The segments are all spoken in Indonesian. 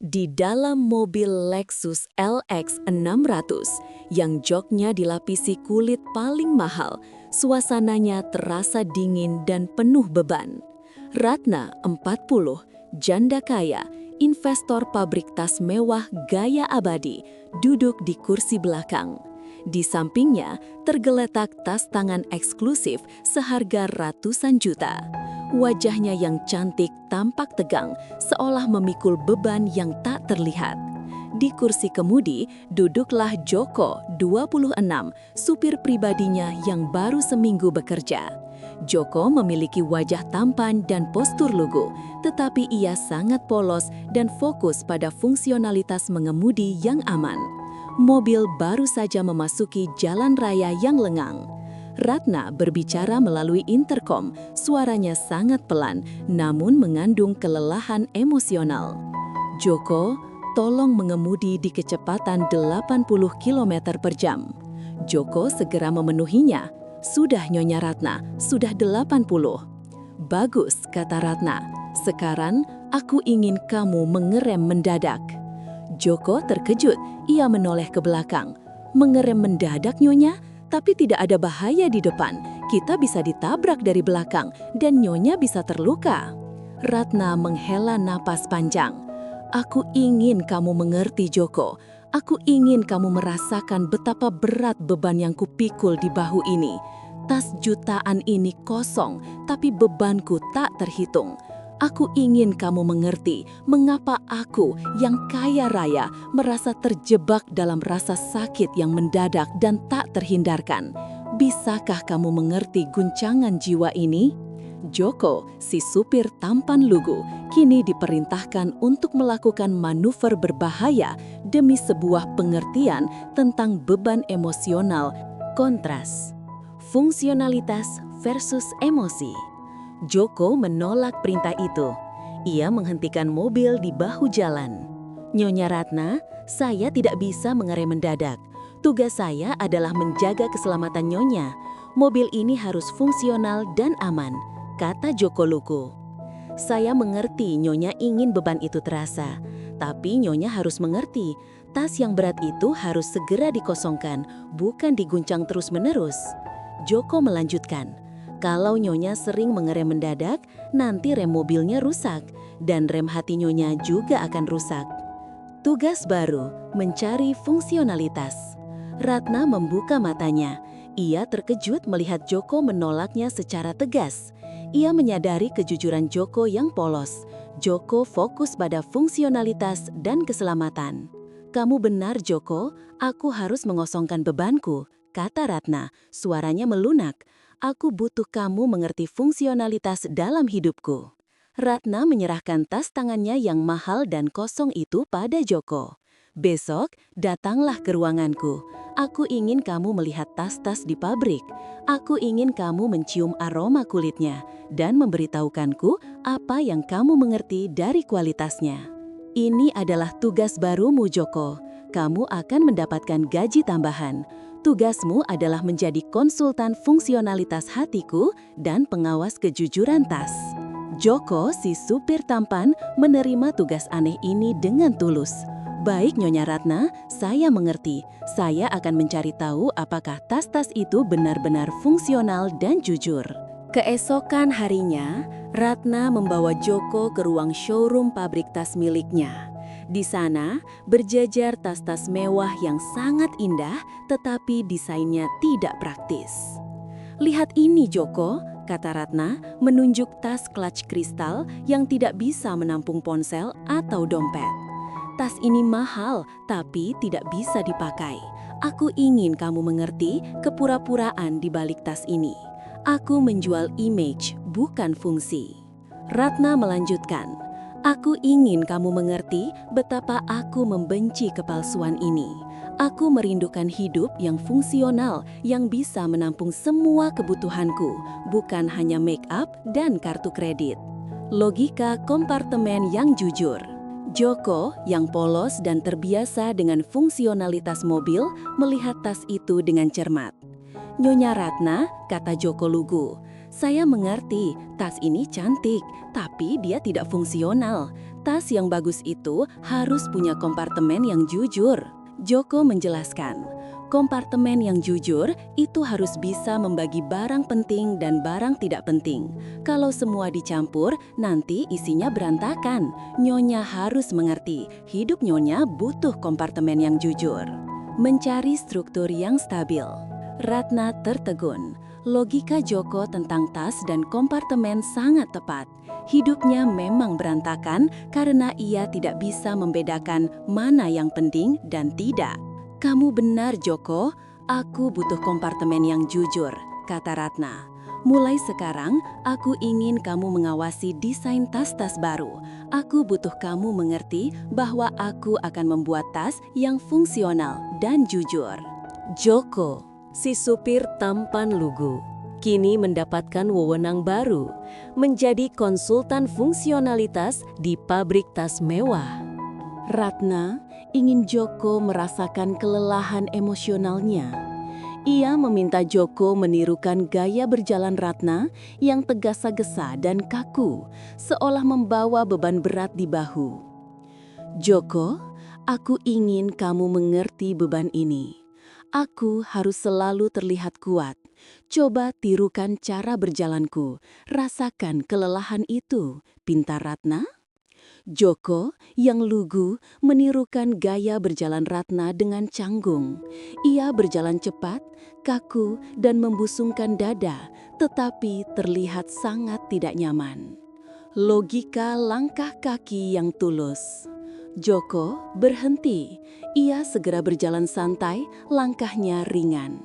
Di dalam mobil Lexus LX 600 yang joknya dilapisi kulit paling mahal, suasananya terasa dingin dan penuh beban. Ratna, 40, janda kaya, investor pabrik tas mewah gaya abadi, duduk di kursi belakang. Di sampingnya tergeletak tas tangan eksklusif seharga ratusan juta. Wajahnya yang cantik tampak tegang, seolah memikul beban yang tak terlihat. Di kursi kemudi duduklah Joko, 26, supir pribadinya yang baru seminggu bekerja. Joko memiliki wajah tampan dan postur lugu, tetapi ia sangat polos dan fokus pada fungsionalitas mengemudi yang aman. Mobil baru saja memasuki jalan raya yang lengang. Ratna berbicara melalui interkom, suaranya sangat pelan namun mengandung kelelahan emosional. Joko, tolong mengemudi di kecepatan 80 km per jam. Joko segera memenuhinya. Sudah Nyonya Ratna, sudah 80. Bagus, kata Ratna. Sekarang aku ingin kamu mengerem mendadak. Joko terkejut, ia menoleh ke belakang. Mengerem mendadak Nyonya? Tapi tidak ada bahaya di depan, kita bisa ditabrak dari belakang, dan Nyonya bisa terluka. Ratna menghela napas panjang. Aku ingin kamu mengerti Joko, aku ingin kamu merasakan betapa berat beban yang kupikul di bahu ini. Tas jutaan ini kosong, tapi bebanku tak terhitung. Aku ingin kamu mengerti mengapa aku yang kaya raya merasa terjebak dalam rasa sakit yang mendadak dan tak terhindarkan. Bisakah kamu mengerti guncangan jiwa ini? Joko, si supir tampan lugu, kini diperintahkan untuk melakukan manuver berbahaya demi sebuah pengertian tentang beban emosional. Kontras, fungsionalitas versus emosi. Joko menolak perintah itu. Ia menghentikan mobil di bahu jalan. Nyonya Ratna, saya tidak bisa mengerem mendadak. Tugas saya adalah menjaga keselamatan Nyonya. Mobil ini harus fungsional dan aman, kata Joko lugu. Saya mengerti Nyonya ingin beban itu terasa, tapi Nyonya harus mengerti, tas yang berat itu harus segera dikosongkan, bukan diguncang terus-menerus. Joko melanjutkan. Kalau Nyonya sering mengerem mendadak, nanti rem mobilnya rusak, dan rem hati Nyonya juga akan rusak. Tugas baru, mencari fungsionalitas. Ratna membuka matanya. Ia terkejut melihat Joko menolaknya secara tegas. Ia menyadari kejujuran Joko yang polos. Joko fokus pada fungsionalitas dan keselamatan. Kamu benar Joko, aku harus mengosongkan bebanku, kata Ratna, suaranya melunak. Aku butuh kamu mengerti fungsionalitas dalam hidupku. Ratna menyerahkan tas tangannya yang mahal dan kosong itu pada Joko. Besok, datanglah ke ruanganku. Aku ingin kamu melihat tas-tas di pabrik. Aku ingin kamu mencium aroma kulitnya dan memberitahukanku apa yang kamu mengerti dari kualitasnya. Ini adalah tugas barumu Joko. Kamu akan mendapatkan gaji tambahan. Tugasmu adalah menjadi konsultan fungsionalitas hatiku dan pengawas kejujuran tas. Joko, si supir tampan, menerima tugas aneh ini dengan tulus. Baik Nyonya Ratna, saya mengerti. Saya akan mencari tahu apakah tas-tas itu benar-benar fungsional dan jujur. Keesokan harinya, Ratna membawa Joko ke ruang showroom pabrik tas miliknya. Di sana, berjajar tas-tas mewah yang sangat indah, tetapi desainnya tidak praktis. Lihat ini Joko, kata Ratna, menunjuk tas clutch kristal yang tidak bisa menampung ponsel atau dompet. Tas ini mahal, tapi tidak bisa dipakai. Aku ingin kamu mengerti kepura-puraan di balik tas ini. Aku menjual image, bukan fungsi. Ratna melanjutkan. Aku ingin kamu mengerti betapa aku membenci kepalsuan ini. Aku merindukan hidup yang fungsional, yang bisa menampung semua kebutuhanku, bukan hanya make up dan kartu kredit. Logika kompartemen yang jujur. Joko, yang polos dan terbiasa dengan fungsionalitas mobil, melihat tas itu dengan cermat. Nyonya Ratna, kata Joko lugu. Saya mengerti, tas ini cantik, tapi dia tidak fungsional. Tas yang bagus itu harus punya kompartemen yang jujur. Joko menjelaskan, kompartemen yang jujur itu harus bisa membagi barang penting dan barang tidak penting. Kalau semua dicampur, nanti isinya berantakan. Nyonya harus mengerti, hidup Nyonya butuh kompartemen yang jujur. Mencari struktur yang stabil. Ratna tertegun. Logika Joko tentang tas dan kompartemen sangat tepat. Hidupnya memang berantakan karena ia tidak bisa membedakan mana yang penting dan tidak. Kamu benar, Joko. Aku butuh kompartemen yang jujur, kata Ratna. Mulai sekarang, aku ingin kamu mengawasi desain tas-tas baru. Aku butuh kamu mengerti bahwa aku akan membuat tas yang fungsional dan jujur. Joko, si supir tampan lugu, kini mendapatkan wewenang baru, menjadi konsultan fungsionalitas di pabrik tas mewah. Ratna ingin Joko merasakan kelelahan emosionalnya. Ia meminta Joko menirukan gaya berjalan Ratna yang tergesa-gesa dan kaku, seolah membawa beban berat di bahu. Joko, aku ingin kamu mengerti beban ini. Aku harus selalu terlihat kuat. Coba tirukan cara berjalanku, rasakan kelelahan itu, pinta Ratna. Joko yang lugu menirukan gaya berjalan Ratna dengan canggung. Ia berjalan cepat, kaku, dan membusungkan dada, tetapi terlihat sangat tidak nyaman. Logika langkah kaki yang tulus. Joko berhenti. Ia segera berjalan santai, langkahnya ringan.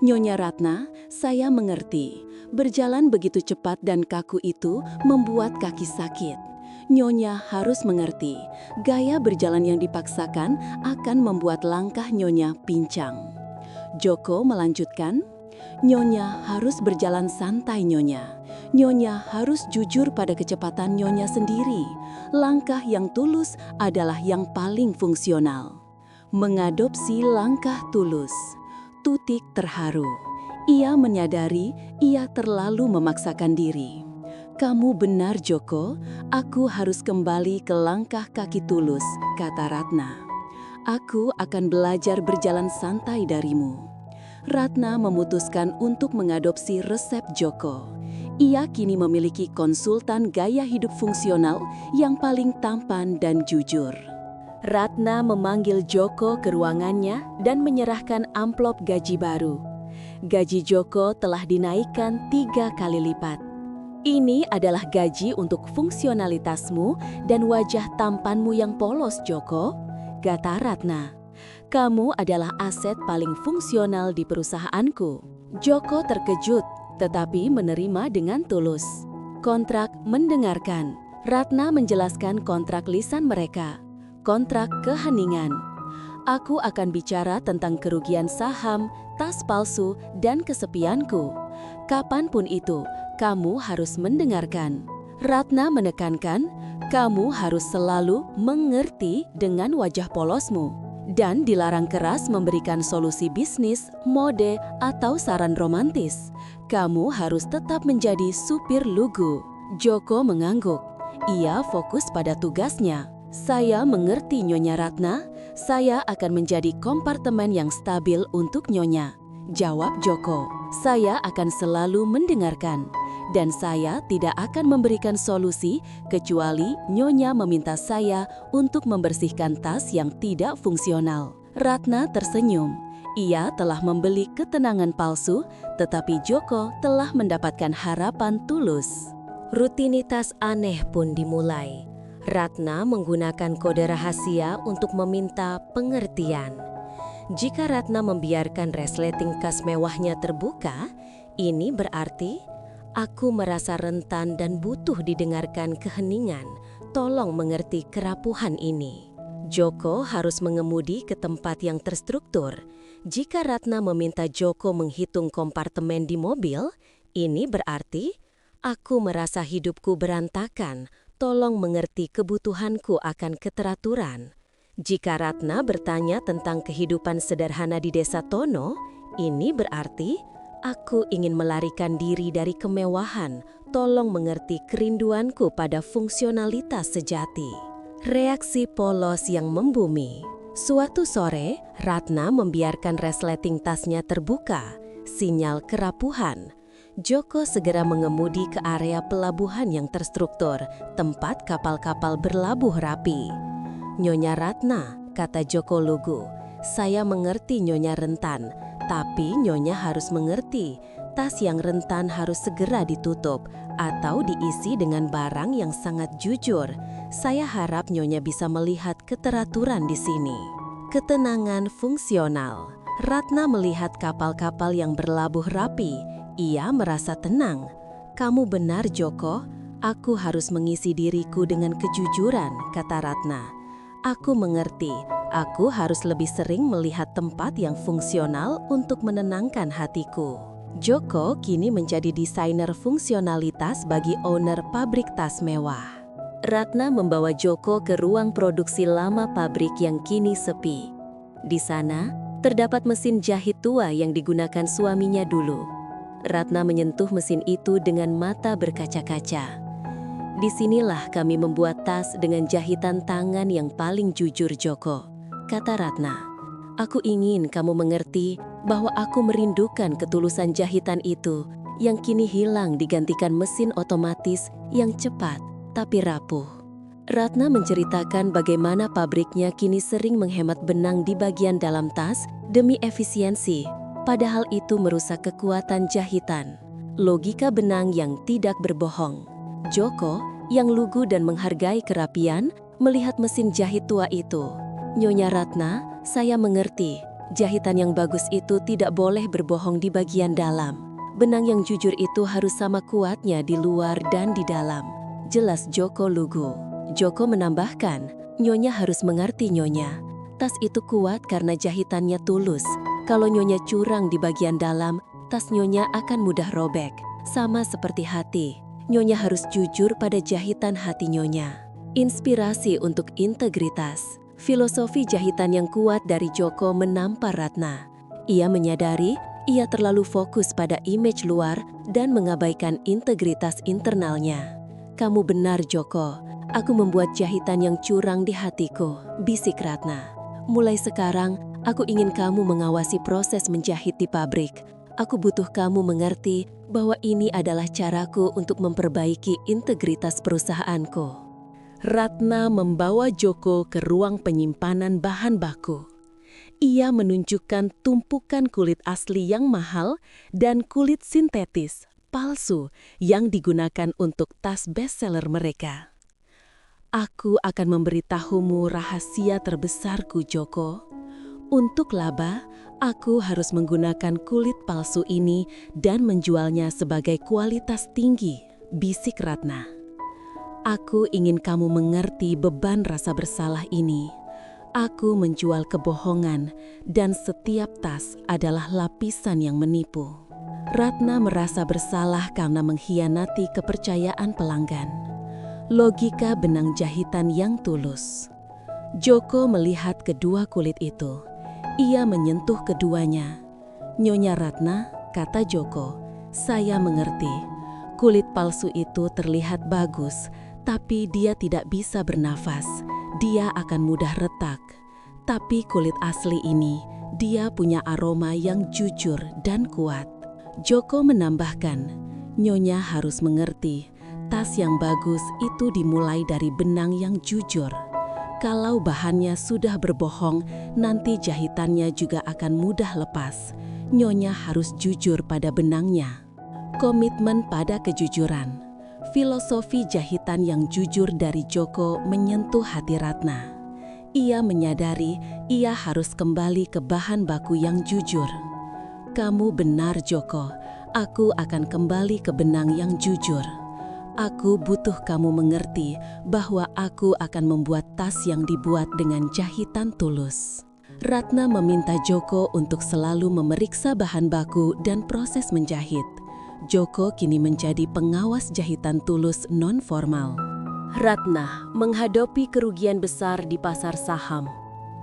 Nyonya Ratna, saya mengerti. Berjalan begitu cepat dan kaku itu membuat kaki sakit. Nyonya harus mengerti, gaya berjalan yang dipaksakan akan membuat langkah Nyonya pincang. Joko melanjutkan, Nyonya harus berjalan santai Nyonya. Nyonya harus jujur pada kecepatan Nyonya sendiri. Langkah yang tulus adalah yang paling fungsional. Mengadopsi langkah tulus. Tutik terharu. Ia menyadari ia terlalu memaksakan diri. Kamu benar Joko, aku harus kembali ke langkah kaki tulus, kata Ratna. Aku akan belajar berjalan santai darimu. Ratna memutuskan untuk mengadopsi resep Joko. Ia kini memiliki konsultan gaya hidup fungsional yang paling tampan dan jujur. Ratna memanggil Joko ke ruangannya dan menyerahkan amplop gaji baru. Gaji Joko telah dinaikkan 3 kali lipat. Ini adalah gaji untuk fungsionalitasmu dan wajah tampanmu yang polos, Joko, kata Ratna. Kamu adalah aset paling fungsional di perusahaanku. Joko terkejut, tetapi menerima dengan tulus. Kontrak mendengarkan. Ratna menjelaskan kontrak lisan mereka. Kontrak keheningan. Aku akan bicara tentang kerugian saham, tas palsu, dan kesepianku. Kapanpun itu, kamu harus mendengarkan. Ratna menekankan, kamu harus selalu mengerti dengan wajah polosmu. Dan dilarang keras memberikan solusi bisnis, mode, atau saran romantis. Kamu harus tetap menjadi supir lugu. Joko mengangguk. Ia fokus pada tugasnya. Saya mengerti Nyonya Ratna. Saya akan menjadi kompartemen yang stabil untuk Nyonya. Jawab Joko. Saya akan selalu mendengarkan. Dan saya tidak akan memberikan solusi kecuali Nyonya meminta saya untuk membersihkan tas yang tidak fungsional. Ratna tersenyum. Ia telah membeli ketenangan palsu, tetapi Joko telah mendapatkan harapan tulus. Rutinitas aneh pun dimulai. Ratna menggunakan kode rahasia untuk meminta pengertian. Jika Ratna membiarkan resleting kas mewahnya terbuka, ini berarti aku merasa rentan dan butuh didengarkan keheningan. Tolong mengerti kerapuhan ini. Joko harus mengemudi ke tempat yang terstruktur. Jika Ratna meminta Joko menghitung kompartemen di mobil, ini berarti aku merasa hidupku berantakan. Tolong mengerti kebutuhanku akan keteraturan. Jika Ratna bertanya tentang kehidupan sederhana di desa Tono, ini berarti aku ingin melarikan diri dari kemewahan. Tolong mengerti kerinduanku pada fungsionalitas sejati. Reaksi polos yang membumi. Suatu sore, Ratna membiarkan resleting tasnya terbuka, sinyal kerapuhan. Joko segera mengemudi ke area pelabuhan yang terstruktur, tempat kapal-kapal berlabuh rapi. "Nyonya Ratna," kata Joko lugu, "saya mengerti Nyonya rentan, tapi Nyonya harus mengerti, tas yang rentan harus segera ditutup atau diisi dengan barang yang sangat jujur. Saya harap Nyonya bisa melihat keteraturan di sini." Ketenangan fungsional. Ratna melihat kapal-kapal yang berlabuh rapi. Ia merasa tenang. "Kamu benar, Joko. Aku harus mengisi diriku dengan kejujuran," kata Ratna. "Aku mengerti. Aku harus lebih sering melihat tempat yang fungsional untuk menenangkan hatiku." Joko kini menjadi desainer fungsionalitas bagi owner pabrik tas mewah. Ratna membawa Joko ke ruang produksi lama pabrik yang kini sepi. Di sana, terdapat mesin jahit tua yang digunakan suaminya dulu. Ratna menyentuh mesin itu dengan mata berkaca-kaca. "Disinilah kami membuat tas dengan jahitan tangan yang paling jujur, Joko," kata Ratna. "Aku ingin kamu mengerti bahwa aku merindukan ketulusan jahitan itu yang kini hilang digantikan mesin otomatis yang cepat tapi rapuh." Ratna menceritakan bagaimana pabriknya kini sering menghemat benang di bagian dalam tas demi efisiensi, padahal itu merusak kekuatan jahitan. Logika benang yang tidak berbohong. Joko, yang lugu dan menghargai kerapian, melihat mesin jahit tua itu. "Nyonya Ratna, saya mengerti. Jahitan yang bagus itu tidak boleh berbohong di bagian dalam. Benang yang jujur itu harus sama kuatnya di luar dan di dalam," jelas Joko lugu. Joko menambahkan, "Nyonya harus mengerti, Nyonya. Tas itu kuat karena jahitannya tulus. Kalau Nyonya curang di bagian dalam, tas Nyonya akan mudah robek. Sama seperti hati. Nyonya harus jujur pada jahitan hati Nyonya." Inspirasi untuk integritas. Filosofi jahitan yang kuat dari Joko menampar Ratna. Ia menyadari ia terlalu fokus pada image luar dan mengabaikan integritas internalnya. "Kamu benar, Joko. Aku membuat jahitan yang curang di hatiku," bisik Ratna. "Mulai sekarang, aku ingin kamu mengawasi proses menjahit di pabrik. Aku butuh kamu mengerti bahwa ini adalah caraku untuk memperbaiki integritas perusahaanku." Ratna membawa Joko ke ruang penyimpanan bahan baku. Ia menunjukkan tumpukan kulit asli yang mahal dan kulit sintetis, palsu, yang digunakan untuk tas bestseller mereka. "Aku akan memberitahumu rahasia terbesarku, Joko. Untuk laba, aku harus menggunakan kulit palsu ini dan menjualnya sebagai kualitas tinggi," bisik Ratna. "Aku ingin kamu mengerti beban rasa bersalah ini. Aku menjual kebohongan dan setiap tas adalah lapisan yang menipu." Ratna merasa bersalah karena mengkhianati kepercayaan pelanggan. Logika benang jahitan yang tulus. Joko melihat kedua kulit itu. Ia menyentuh keduanya. "Nyonya Ratna," kata Joko, "saya mengerti. Kulit palsu itu terlihat bagus, tapi dia tidak bisa bernafas. Dia akan mudah retak. Tapi kulit asli ini, dia punya aroma yang jujur dan kuat." Joko menambahkan, "Nyonya harus mengerti, tas yang bagus itu dimulai dari benang yang jujur. Kalau bahannya sudah berbohong, nanti jahitannya juga akan mudah lepas. Nyonya harus jujur pada benangnya." Komitmen pada kejujuran. Filosofi jahitan yang jujur dari Joko menyentuh hati Ratna. Ia menyadari ia harus kembali ke bahan baku yang jujur. "Kamu benar, Joko. Aku akan kembali ke benang yang jujur. Aku butuh kamu mengerti bahwa aku akan membuat tas yang dibuat dengan jahitan tulus." Ratna meminta Joko untuk selalu memeriksa bahan baku dan proses menjahit. Joko kini menjadi pengawas jahitan tulus non-formal. Ratna menghadapi kerugian besar di pasar saham.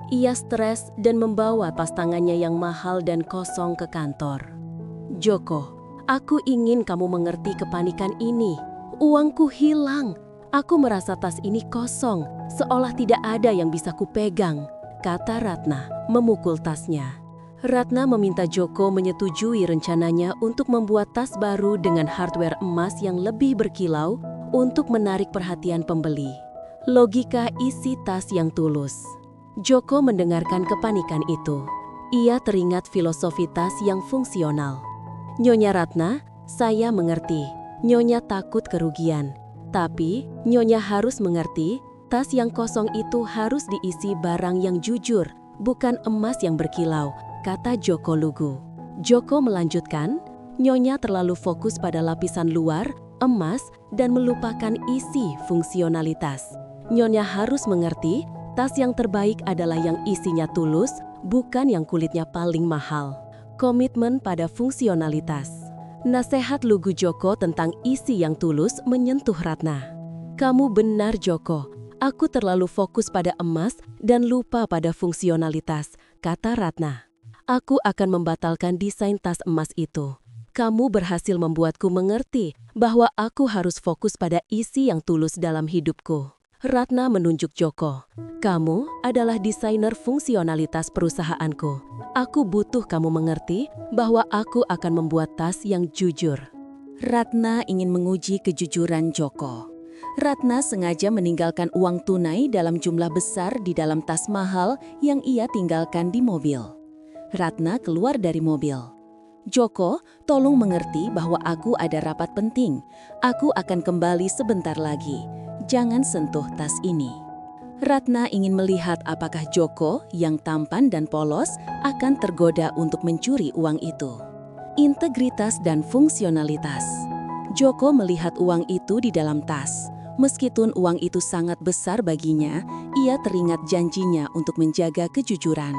Ia stres dan membawa tas tangannya yang mahal dan kosong ke kantor. "Joko, aku ingin kamu mengerti kepanikan ini. Uangku hilang. Aku merasa tas ini kosong, seolah tidak ada yang bisa kupegang, kata Ratna, memukul tasnya. Ratna meminta Joko menyetujui rencananya untuk membuat tas baru dengan hardware emas yang lebih berkilau untuk menarik perhatian pembeli. Logika isi tas yang tulus. Joko mendengarkan kepanikan itu. Ia teringat filosofi tas yang fungsional. Nyonya Ratna, saya mengerti. Nyonya takut kerugian. Tapi, Nyonya harus mengerti, tas yang kosong itu harus diisi barang yang jujur, bukan emas yang berkilau, kata Joko lugu. Joko melanjutkan, Nyonya terlalu fokus pada lapisan luar, emas, dan melupakan isi fungsionalitas. Nyonya harus mengerti, tas yang terbaik adalah yang isinya tulus, bukan yang kulitnya paling mahal. Komitmen pada fungsionalitas. Nasihat lugu Joko tentang isi yang tulus menyentuh Ratna. Kamu benar Joko, aku terlalu fokus pada emas dan lupa pada fungsionalitas, kata Ratna. Aku akan membatalkan desain tas emas itu. Kamu berhasil membuatku mengerti bahwa aku harus fokus pada isi yang tulus dalam hidupku. Ratna menunjuk Joko. Kamu adalah desainer fungsionalitas perusahaanku. Aku butuh kamu mengerti bahwa aku akan membuat tas yang jujur. Ratna ingin menguji kejujuran Joko. Ratna sengaja meninggalkan uang tunai dalam jumlah besar di dalam tas mahal yang ia tinggalkan di mobil. Ratna keluar dari mobil. Joko, tolong mengerti bahwa aku ada rapat penting. Aku akan kembali sebentar lagi. Jangan sentuh tas ini. Ratna ingin melihat apakah Joko yang tampan dan polos akan tergoda untuk mencuri uang itu. Integritas dan fungsionalitas. Joko melihat uang itu di dalam tas. Meskipun uang itu sangat besar baginya, ia teringat janjinya untuk menjaga kejujuran.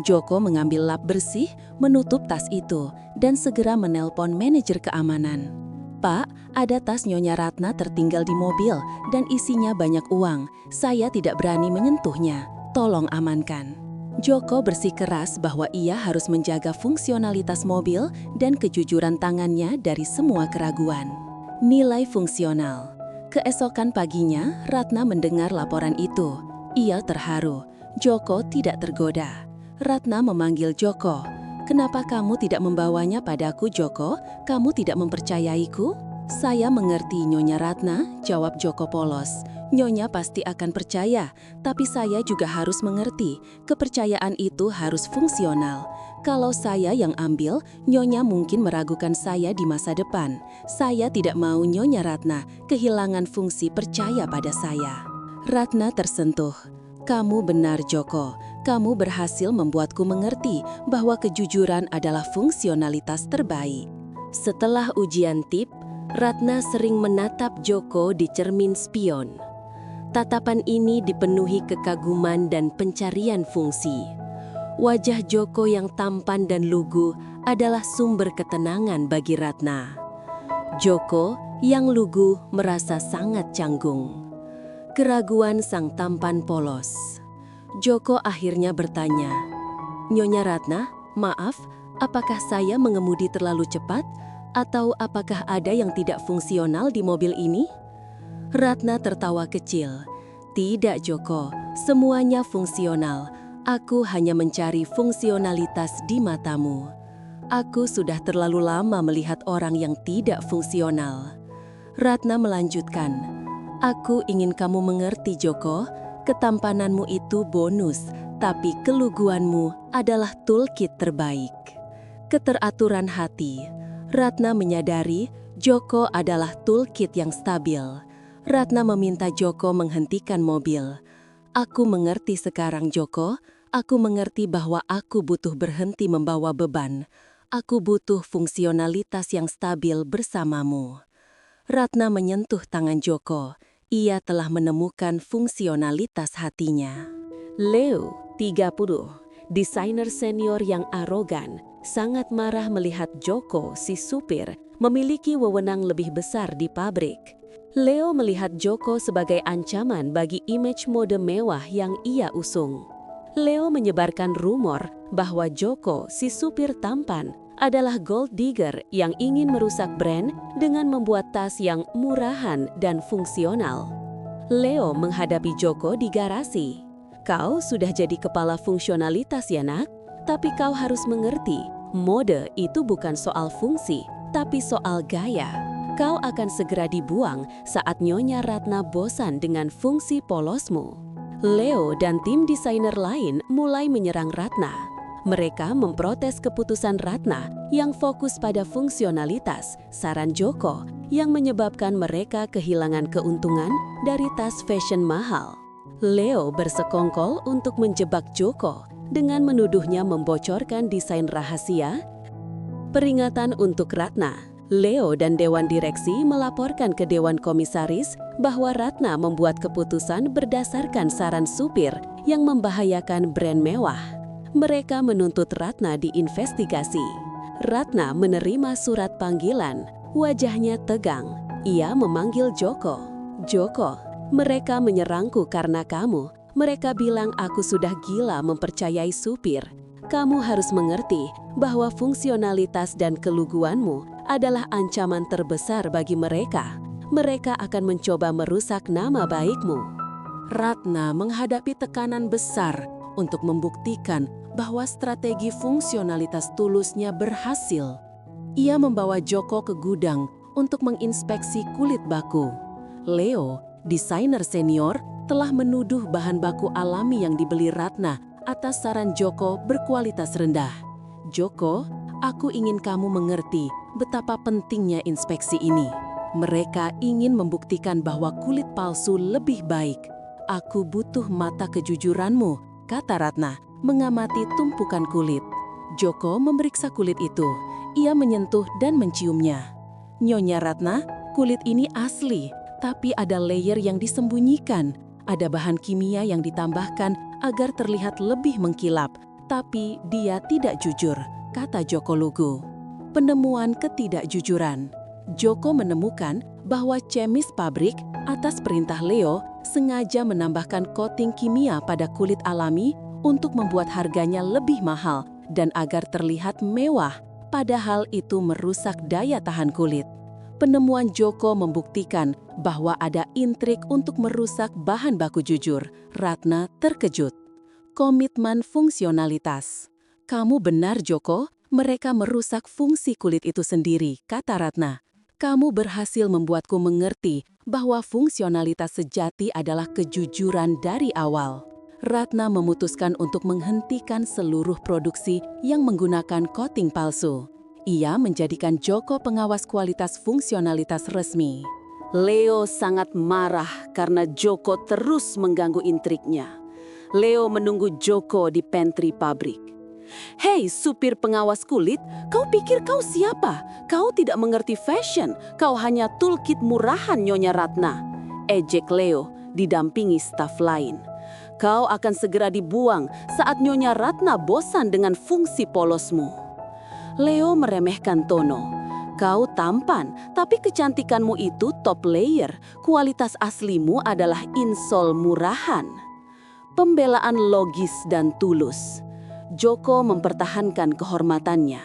Joko mengambil lap bersih, menutup tas itu, dan segera menelpon manajer keamanan. Pak, ada tas Nyonya Ratna tertinggal di mobil dan isinya banyak uang. Saya tidak berani menyentuhnya. Tolong amankan. Joko bersikeras bahwa ia harus menjaga fungsionalitas mobil dan kejujuran tangannya dari semua keraguan. Nilai fungsional. Keesokan paginya, Ratna mendengar laporan itu. Ia terharu. Joko tidak tergoda. Ratna memanggil Joko. Kenapa kamu tidak membawanya padaku, Joko? Kamu tidak mempercayaiku? Saya mengerti, Nyonya Ratna, jawab Joko polos. Nyonya pasti akan percaya, tapi saya juga harus mengerti. Kepercayaan itu harus fungsional. Kalau saya yang ambil, Nyonya mungkin meragukan saya di masa depan. Saya tidak mau Nyonya Ratna kehilangan fungsi percaya pada saya. Ratna tersentuh. Kamu benar, Joko. Kamu berhasil membuatku mengerti bahwa kejujuran adalah fungsionalitas terbaik. Setelah ujian tip, Ratna sering menatap Joko di cermin spion. Tatapan ini dipenuhi kekaguman dan pencarian fungsi. Wajah Joko yang tampan dan lugu adalah sumber ketenangan bagi Ratna. Joko yang lugu merasa sangat canggung. Keraguan sang tampan polos. Joko akhirnya bertanya, Nyonya Ratna, maaf, apakah saya mengemudi terlalu cepat? Atau apakah ada yang tidak fungsional di mobil ini? Ratna tertawa kecil. Tidak Joko, semuanya fungsional. Aku hanya mencari fungsionalitas di matamu. Aku sudah terlalu lama melihat orang yang tidak fungsional. Ratna melanjutkan, aku ingin kamu mengerti Joko, ketampananmu itu bonus, tapi keluguanmu adalah toolkit terbaik. Keteraturan hati. Ratna menyadari Joko adalah toolkit yang stabil. Ratna meminta Joko menghentikan mobil. Aku mengerti sekarang Joko, aku mengerti bahwa aku butuh berhenti membawa beban. Aku butuh fungsionalitas yang stabil bersamamu. Ratna menyentuh tangan Joko. Ia telah menemukan fungsionalitas hatinya. Leo, 30, desainer senior yang arogan, sangat marah melihat Joko, si supir, memiliki wewenang lebih besar di pabrik. Leo melihat Joko sebagai ancaman bagi image mode mewah yang ia usung. Leo menyebarkan rumor bahwa Joko, si supir tampan, adalah gold digger yang ingin merusak brand dengan membuat tas yang murahan dan fungsional. Leo menghadapi Joko di garasi. Kau sudah jadi kepala fungsionalitas ya nak? Tapi kau harus mengerti, mode itu bukan soal fungsi, tapi soal gaya. Kau akan segera dibuang saat Nyonya Ratna bosan dengan fungsi polosmu. Leo dan tim desainer lain mulai menyerang Ratna. Mereka memprotes keputusan Ratna yang fokus pada fungsionalitas, saran Joko, yang menyebabkan mereka kehilangan keuntungan dari tas fashion mahal. Leo bersekongkol untuk menjebak Joko dengan menuduhnya membocorkan desain rahasia. Peringatan untuk Ratna. Leo dan Dewan Direksi melaporkan ke Dewan Komisaris bahwa Ratna membuat keputusan berdasarkan saran supir yang membahayakan brand mewah. Mereka menuntut Ratna diinvestigasi. Ratna menerima surat panggilan. Wajahnya tegang. Ia memanggil Joko. Joko, mereka menyerangku karena kamu. Mereka bilang aku sudah gila mempercayai supir. Kamu harus mengerti bahwa fungsionalitas dan keluguanmu adalah ancaman terbesar bagi mereka. Mereka akan mencoba merusak nama baikmu. Ratna menghadapi tekanan besar untuk membuktikan bahwa strategi fungsionalitas tulusnya berhasil. Ia membawa Joko ke gudang untuk menginspeksi kulit baku. Leo, desainer senior, telah menuduh bahan baku alami yang dibeli Ratna atas saran Joko berkualitas rendah. Joko, aku ingin kamu mengerti betapa pentingnya inspeksi ini. Mereka ingin membuktikan bahwa kulit palsu lebih baik. Aku butuh mata kejujuranmu, kata Ratna, mengamati tumpukan kulit. Joko memeriksa kulit itu. Ia menyentuh dan menciumnya. Nyonya Ratna, kulit ini asli, tapi ada layer yang disembunyikan. Ada bahan kimia yang ditambahkan agar terlihat lebih mengkilap, tapi dia tidak jujur, kata Joko lugu. Penemuan ketidakjujuran. Joko menemukan bahwa chemis pabrik atas perintah Leo sengaja menambahkan coating kimia pada kulit alami untuk membuat harganya lebih mahal dan agar terlihat mewah, padahal itu merusak daya tahan kulit. Penemuan Joko membuktikan bahwa ada intrik untuk merusak bahan baku jujur. Ratna terkejut. Komitmen fungsionalitas. Kamu benar Joko, mereka merusak fungsi kulit itu sendiri, kata Ratna. Kamu berhasil membuatku mengerti bahwa fungsionalitas sejati adalah kejujuran dari awal. Ratna memutuskan untuk menghentikan seluruh produksi yang menggunakan coating palsu. Ia menjadikan Joko pengawas kualitas fungsionalitas resmi. Leo sangat marah karena Joko terus mengganggu intriknya. Leo menunggu Joko di pantry pabrik. Hei supir pengawas kulit, kau pikir kau siapa? Kau tidak mengerti fashion, kau hanya toolkit murahan Nyonya Ratna. Ejek Leo didampingi staf lain. Kau akan segera dibuang saat Nyonya Ratna bosan dengan fungsi polosmu. Leo meremehkan Tono. Kau tampan, tapi kecantikanmu itu top layer. Kualitas aslimu adalah insol murahan. Pembelaan logis dan tulus. Joko mempertahankan kehormatannya.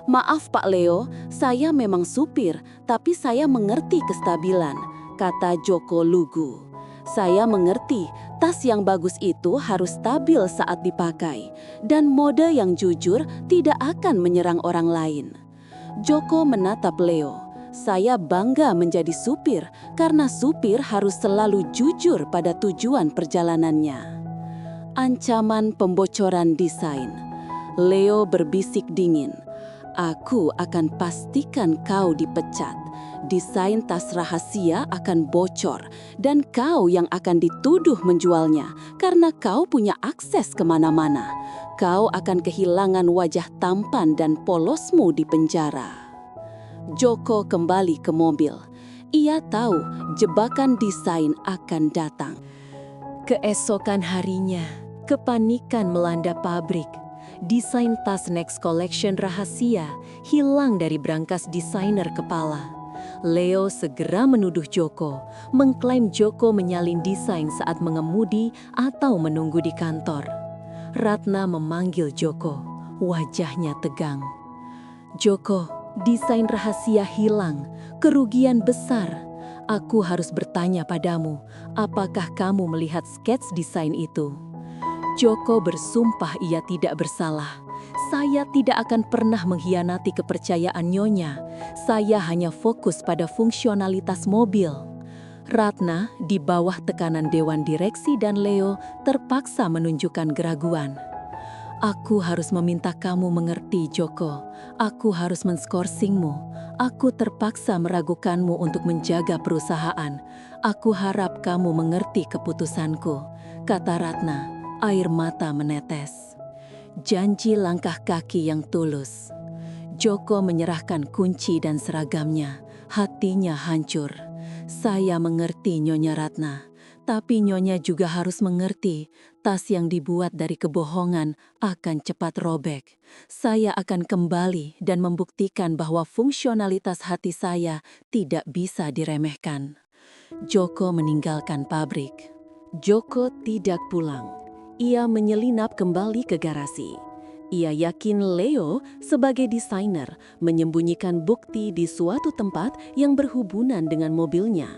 Maaf Pak Leo, saya memang supir, tapi saya mengerti kestabilan, kata Joko lugu. Saya mengerti, tas yang bagus itu harus stabil saat dipakai, dan mode yang jujur tidak akan menyerang orang lain. Joko menatap Leo. Saya bangga menjadi supir, karena supir harus selalu jujur pada tujuan perjalanannya. Ancaman pembocoran desain. Leo berbisik dingin. Aku akan pastikan kau dipecat. Desain tas rahasia akan bocor dan kau yang akan dituduh menjualnya karena kau punya akses kemana-mana. Kau akan kehilangan wajah tampan dan polosmu di penjara. Joko kembali ke mobil. Ia tahu jebakan desain akan datang. Keesokan harinya, kepanikan melanda pabrik. Desain tas Next Collection rahasia hilang dari brankas desainer kepala. Leo segera menuduh Joko, mengklaim Joko menyalin desain saat mengemudi atau menunggu di kantor. Ratna memanggil Joko, wajahnya tegang. Joko, desain rahasia hilang, kerugian besar. Aku harus bertanya padamu, apakah kamu melihat skets desain itu? Joko bersumpah ia tidak bersalah. Saya tidak akan pernah mengkhianati kepercayaan Nyonya. Saya hanya fokus pada fungsionalitas mobil. Ratna, di bawah tekanan Dewan Direksi dan Leo, terpaksa menunjukkan keraguan. Aku harus meminta kamu mengerti, Joko. Aku harus menskorsingmu. Aku terpaksa meragukanmu untuk menjaga perusahaan. Aku harap kamu mengerti keputusanku, kata Ratna. Air mata menetes. Janji langkah kaki yang tulus. Joko menyerahkan kunci dan seragamnya. Hatinya hancur. Saya mengerti, Nyonya Ratna. Tapi Nyonya juga harus mengerti, tas yang dibuat dari kebohongan akan cepat robek. Saya akan kembali dan membuktikan bahwa fungsionalitas hati saya tidak bisa diremehkan. Joko meninggalkan pabrik. Joko tidak pulang. Ia menyelinap kembali ke garasi. Ia yakin Leo sebagai desainer menyembunyikan bukti di suatu tempat yang berhubungan dengan mobilnya.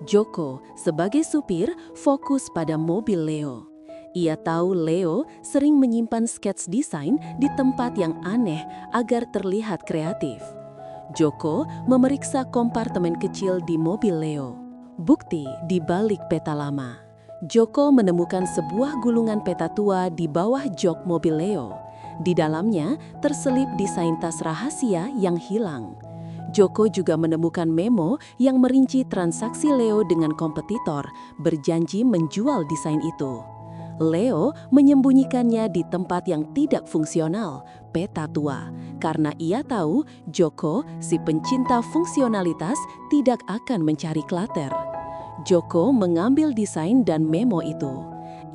Joko sebagai supir fokus pada mobil Leo. Ia tahu Leo sering menyimpan skets desain di tempat yang aneh agar terlihat kreatif. Joko memeriksa kompartemen kecil di mobil Leo. Bukti di balik peta lama. Joko menemukan sebuah gulungan peta tua di bawah jok mobil Leo. Di dalamnya terselip desain tas rahasia yang hilang. Joko juga menemukan memo yang merinci transaksi Leo dengan kompetitor, berjanji menjual desain itu. Leo menyembunyikannya di tempat yang tidak fungsional, peta tua, karena ia tahu Joko, si pencinta fungsionalitas, tidak akan mencari klater. Joko mengambil desain dan memo itu.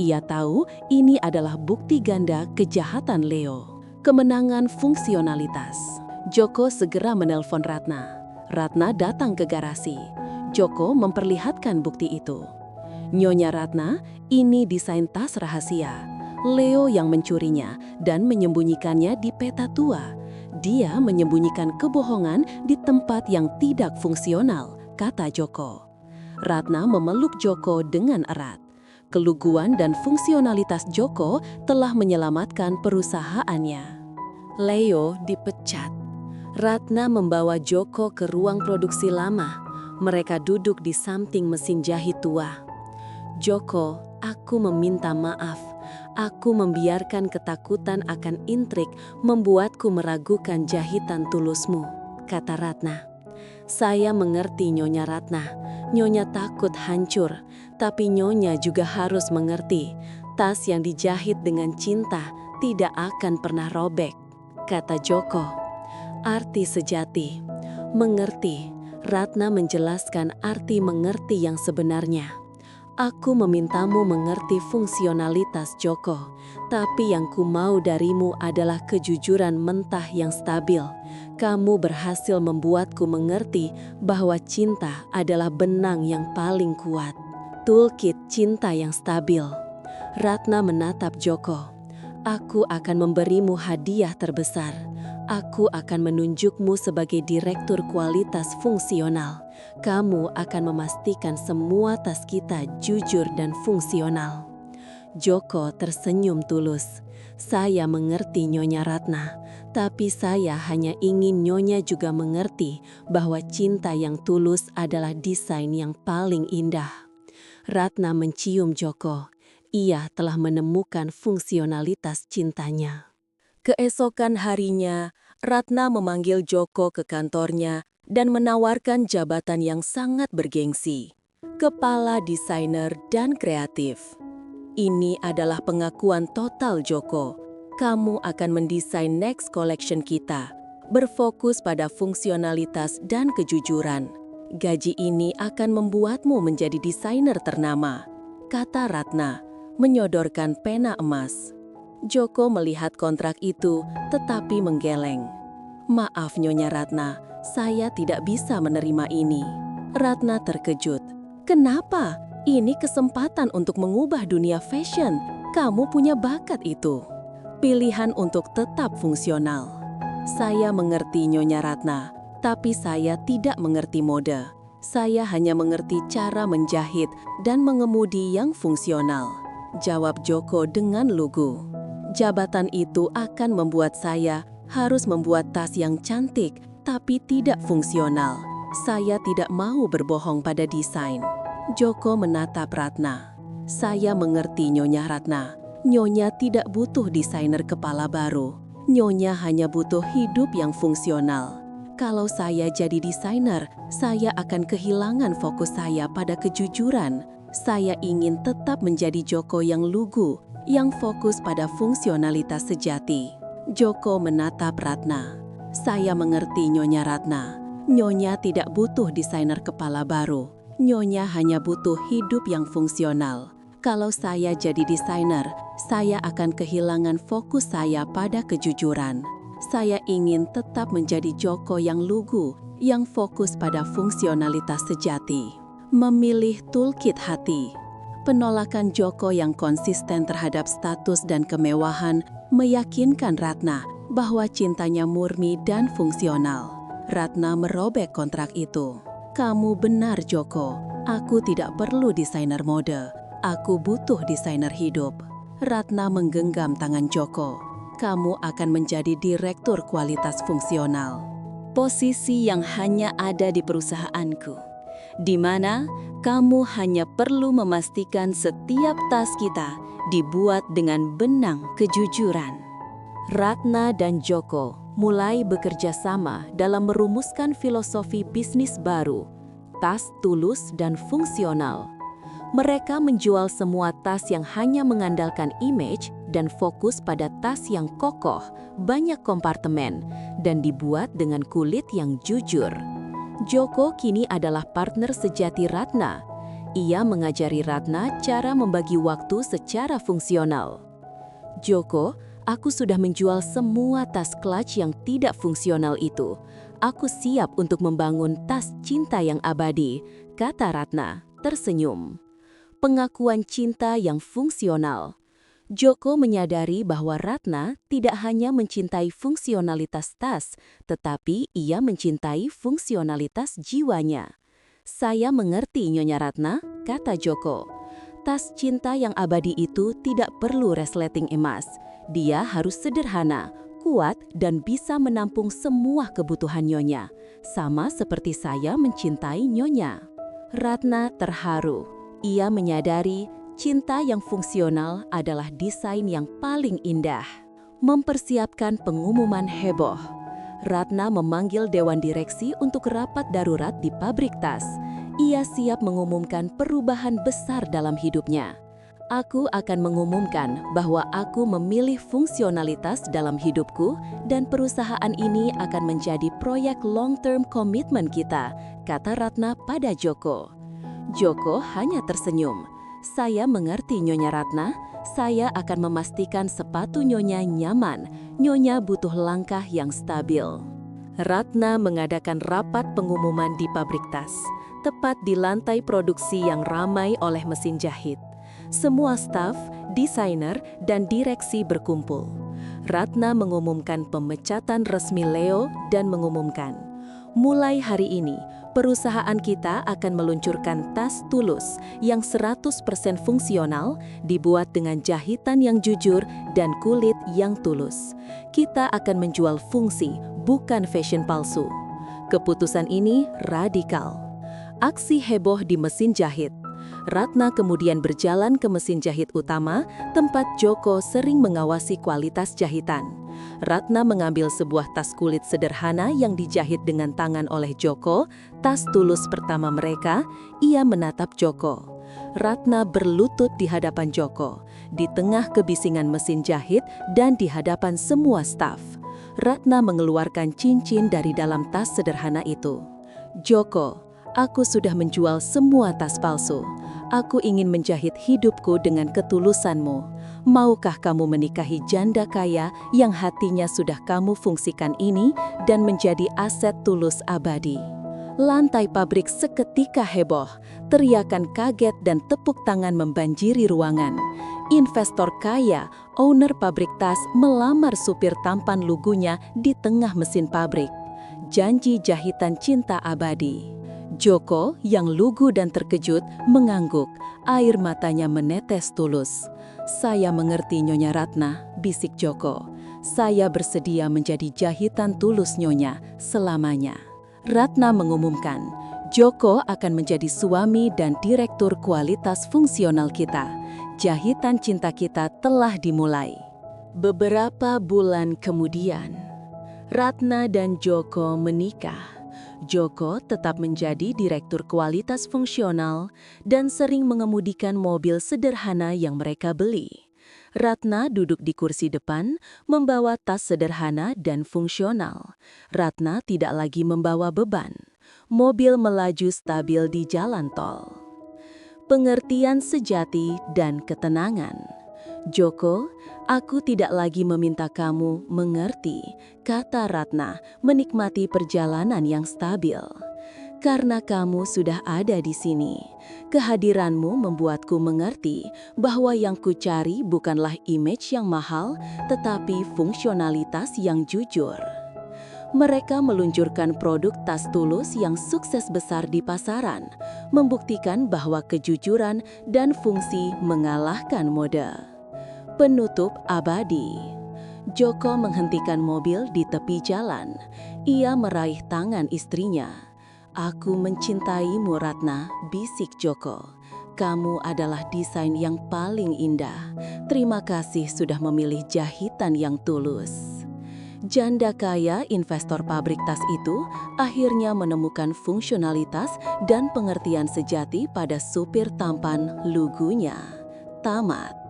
Ia tahu ini adalah bukti ganda kejahatan Leo. Kemenangan fungsionalitas. Joko segera menelpon Ratna. Ratna datang ke garasi. Joko memperlihatkan bukti itu. Nyonya Ratna, ini desain tas rahasia. Leo yang mencurinya dan menyembunyikannya di peta tua. Dia menyembunyikan kebohongan di tempat yang tidak fungsional, kata Joko. Ratna memeluk Joko dengan erat. Keluguan dan fungsionalitas Joko telah menyelamatkan perusahaannya. Leo dipecat. Ratna membawa Joko ke ruang produksi lama. Mereka duduk di samping mesin jahit tua. Joko, aku meminta maaf. Aku membiarkan ketakutan akan intrik membuatku meragukan jahitan tulusmu, kata Ratna. Saya mengerti, Nyonya Ratna. Nyonya takut hancur, tapi Nyonya juga harus mengerti. Tas yang dijahit dengan cinta tidak akan pernah robek, kata Joko. Arti sejati. Mengerti. Ratna menjelaskan arti mengerti yang sebenarnya. Aku memintamu mengerti fungsionalitas Joko, tapi yang ku mau darimu adalah kejujuran mentah yang stabil. Kamu berhasil membuatku mengerti bahwa cinta adalah benang yang paling kuat. Toolkit cinta yang stabil. Ratna menatap Joko. Aku akan memberimu hadiah terbesar. Aku akan menunjukmu sebagai direktur kualitas fungsional. Kamu akan memastikan semua tas kita jujur dan fungsional. Joko tersenyum tulus. Saya mengerti, Nyonya Ratna, tapi saya hanya ingin Nyonya juga mengerti bahwa cinta yang tulus adalah desain yang paling indah. Ratna mencium Joko. Ia telah menemukan fungsionalitas cintanya. Keesokan harinya, Ratna memanggil Joko ke kantornya dan menawarkan jabatan yang sangat bergengsi. Kepala Desainer dan Kreatif. Ini adalah pengakuan total Joko. Kamu akan mendesain next collection kita, berfokus pada fungsionalitas dan kejujuran. Gaji ini akan membuatmu menjadi desainer ternama, kata Ratna, menyodorkan pena emas. Joko melihat kontrak itu, tetapi menggeleng. Maaf, Nyonya Ratna, saya tidak bisa menerima ini. Ratna terkejut. Kenapa? Ini kesempatan untuk mengubah dunia fashion. Kamu punya bakat itu. Pilihan untuk tetap fungsional. Saya mengerti, Nyonya Ratna, tapi saya tidak mengerti mode. Saya hanya mengerti cara menjahit dan mengemudi yang fungsional, jawab Joko dengan lugu. Jabatan itu akan membuat saya harus membuat tas yang cantik tapi tidak fungsional. Saya tidak mau berbohong pada desain. Joko menatap Ratna. Saya mengerti Nyonya Ratna. Nyonya tidak butuh desainer kepala baru. Nyonya hanya butuh hidup yang fungsional. Kalau saya jadi desainer, saya akan kehilangan fokus saya pada kejujuran. Saya ingin tetap menjadi Joko yang lugu, yang fokus pada fungsionalitas sejati. Joko menatap Ratna. Saya mengerti Nyonya Ratna. Nyonya tidak butuh desainer kepala baru. Nyonya hanya butuh hidup yang fungsional. Kalau saya jadi desainer, saya akan kehilangan fokus saya pada kejujuran. Saya ingin tetap menjadi Joko yang lugu, yang fokus pada fungsionalitas sejati. Memilih toolkit hati. Penolakan Joko yang konsisten terhadap status dan kemewahan meyakinkan Ratna bahwa cintanya murni dan fungsional. Ratna merobek kontrak itu. Kamu benar, Joko. Aku tidak perlu desainer mode. Aku butuh desainer hidup. Ratna menggenggam tangan Joko. Kamu akan menjadi direktur kualitas fungsional. Posisi yang hanya ada di perusahaanku, di mana kamu hanya perlu memastikan setiap tas kita dibuat dengan benang kejujuran. Ratna dan Joko mulai bekerja sama dalam merumuskan filosofi bisnis baru, tas tulus dan fungsional. Mereka menjual semua tas yang hanya mengandalkan image dan fokus pada tas yang kokoh, banyak kompartemen, dan dibuat dengan kulit yang jujur. Joko kini adalah partner sejati Ratna. Ia mengajari Ratna cara membagi waktu secara fungsional. Joko, aku sudah menjual semua tas clutch yang tidak fungsional itu. Aku siap untuk membangun tas cinta yang abadi, kata Ratna, tersenyum. Pengakuan cinta yang fungsional. Joko menyadari bahwa Ratna tidak hanya mencintai fungsionalitas tas, tetapi ia mencintai fungsionalitas jiwanya. Saya mengerti Nyonya Ratna, kata Joko. Tas cinta yang abadi itu tidak perlu resleting emas. Dia harus sederhana, kuat, dan bisa menampung semua kebutuhan Nyonya. Sama seperti saya mencintai Nyonya. Ratna terharu. Ia menyadari cinta yang fungsional adalah desain yang paling indah. Mempersiapkan pengumuman heboh. Ratna memanggil Dewan Direksi untuk rapat darurat di pabrik tas. Ia siap mengumumkan perubahan besar dalam hidupnya. Aku akan mengumumkan bahwa aku memilih fungsionalitas dalam hidupku dan perusahaan ini akan menjadi proyek long-term komitmen kita, kata Ratna pada Joko. Joko hanya tersenyum. Saya mengerti Nyonya Ratna, saya akan memastikan sepatu Nyonya nyaman. Nyonya butuh langkah yang stabil. Ratna mengadakan rapat pengumuman di pabrik tas, tepat di lantai produksi yang ramai oleh mesin jahit. Semua staf, desainer, dan direksi berkumpul. Ratna mengumumkan pemecatan resmi Leo dan mengumumkan, mulai hari ini, perusahaan kita akan meluncurkan tas tulus yang 100% fungsional, dibuat dengan jahitan yang jujur dan kulit yang tulus. Kita akan menjual fungsi, bukan fashion palsu. Keputusan ini radikal. Aksi heboh di mesin jahit. Ratna kemudian berjalan ke mesin jahit utama, tempat Joko sering mengawasi kualitas jahitan. Ratna mengambil sebuah tas kulit sederhana yang dijahit dengan tangan oleh Joko, tas tulus pertama mereka. Ia menatap Joko. Ratna berlutut di hadapan Joko, di tengah kebisingan mesin jahit dan di hadapan semua staf. Ratna mengeluarkan cincin dari dalam tas sederhana itu. Joko, aku sudah menjual semua tas palsu. Aku ingin menjahit hidupku dengan ketulusanmu. Maukah kamu menikahi janda kaya yang hatinya sudah kamu fungsikan ini dan menjadi aset tulus abadi? Lantai pabrik seketika heboh, teriakan kaget dan tepuk tangan membanjiri ruangan. Investor kaya, owner pabrik tas melamar supir tampan lugunya di tengah mesin pabrik. Janji jahitan cinta abadi. Joko yang lugu dan terkejut mengangguk, air matanya menetes tulus. "Saya mengerti, Nyonya Ratna," bisik Joko. "Saya bersedia menjadi jahitan tulus Nyonya selamanya." Ratna mengumumkan, Joko akan menjadi suami dan direktur kualitas fungsional kita. Jahitan cinta kita telah dimulai. Beberapa bulan kemudian, Ratna dan Joko menikah. Joko tetap menjadi direktur kualitas fungsional dan sering mengemudikan mobil sederhana yang mereka beli. Ratna duduk di kursi depan, membawa tas sederhana dan fungsional. Ratna tidak lagi membawa beban. Mobil melaju stabil di jalan tol. Pengertian sejati dan ketenangan. "Joko, aku tidak lagi meminta kamu mengerti," kata Ratna, menikmati perjalanan yang stabil. "Karena kamu sudah ada di sini. Kehadiranmu membuatku mengerti bahwa yang kucari bukanlah image yang mahal, tetapi fungsionalitas yang jujur." Mereka meluncurkan produk tas Tulus yang sukses besar di pasaran, membuktikan bahwa kejujuran dan fungsi mengalahkan mode. Penutup abadi. Joko menghentikan mobil di tepi jalan. Ia meraih tangan istrinya. "Aku mencintaimu, Ratna," bisik Joko. "Kamu adalah desain yang paling indah. Terima kasih sudah memilih jahitan yang tulus." Janda kaya investor pabrik tas itu akhirnya menemukan fungsionalitas dan pengertian sejati pada supir tampan lugunya. Tamat.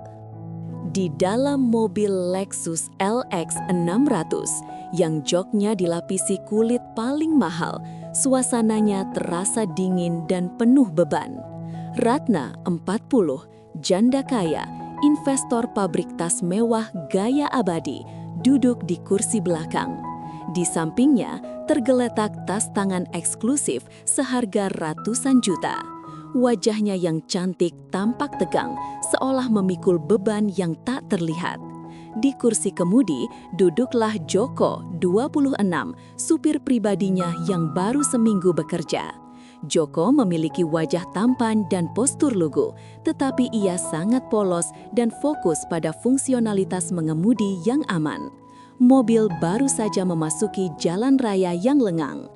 Di dalam mobil Lexus LX 600 yang joknya dilapisi kulit paling mahal, suasananya terasa dingin dan penuh beban. Ratna, 40, janda kaya, investor pabrik tas mewah gaya abadi, duduk di kursi belakang. Di sampingnya tergeletak tas tangan eksklusif seharga ratusan juta. Wajahnya yang cantik tampak tegang, seolah memikul beban yang tak terlihat. Di kursi kemudi duduklah Joko, 26, supir pribadinya yang baru seminggu bekerja. Joko memiliki wajah tampan dan postur lugu, tetapi ia sangat polos dan fokus pada fungsionalitas mengemudi yang aman. Mobil baru saja memasuki jalan raya yang lengang.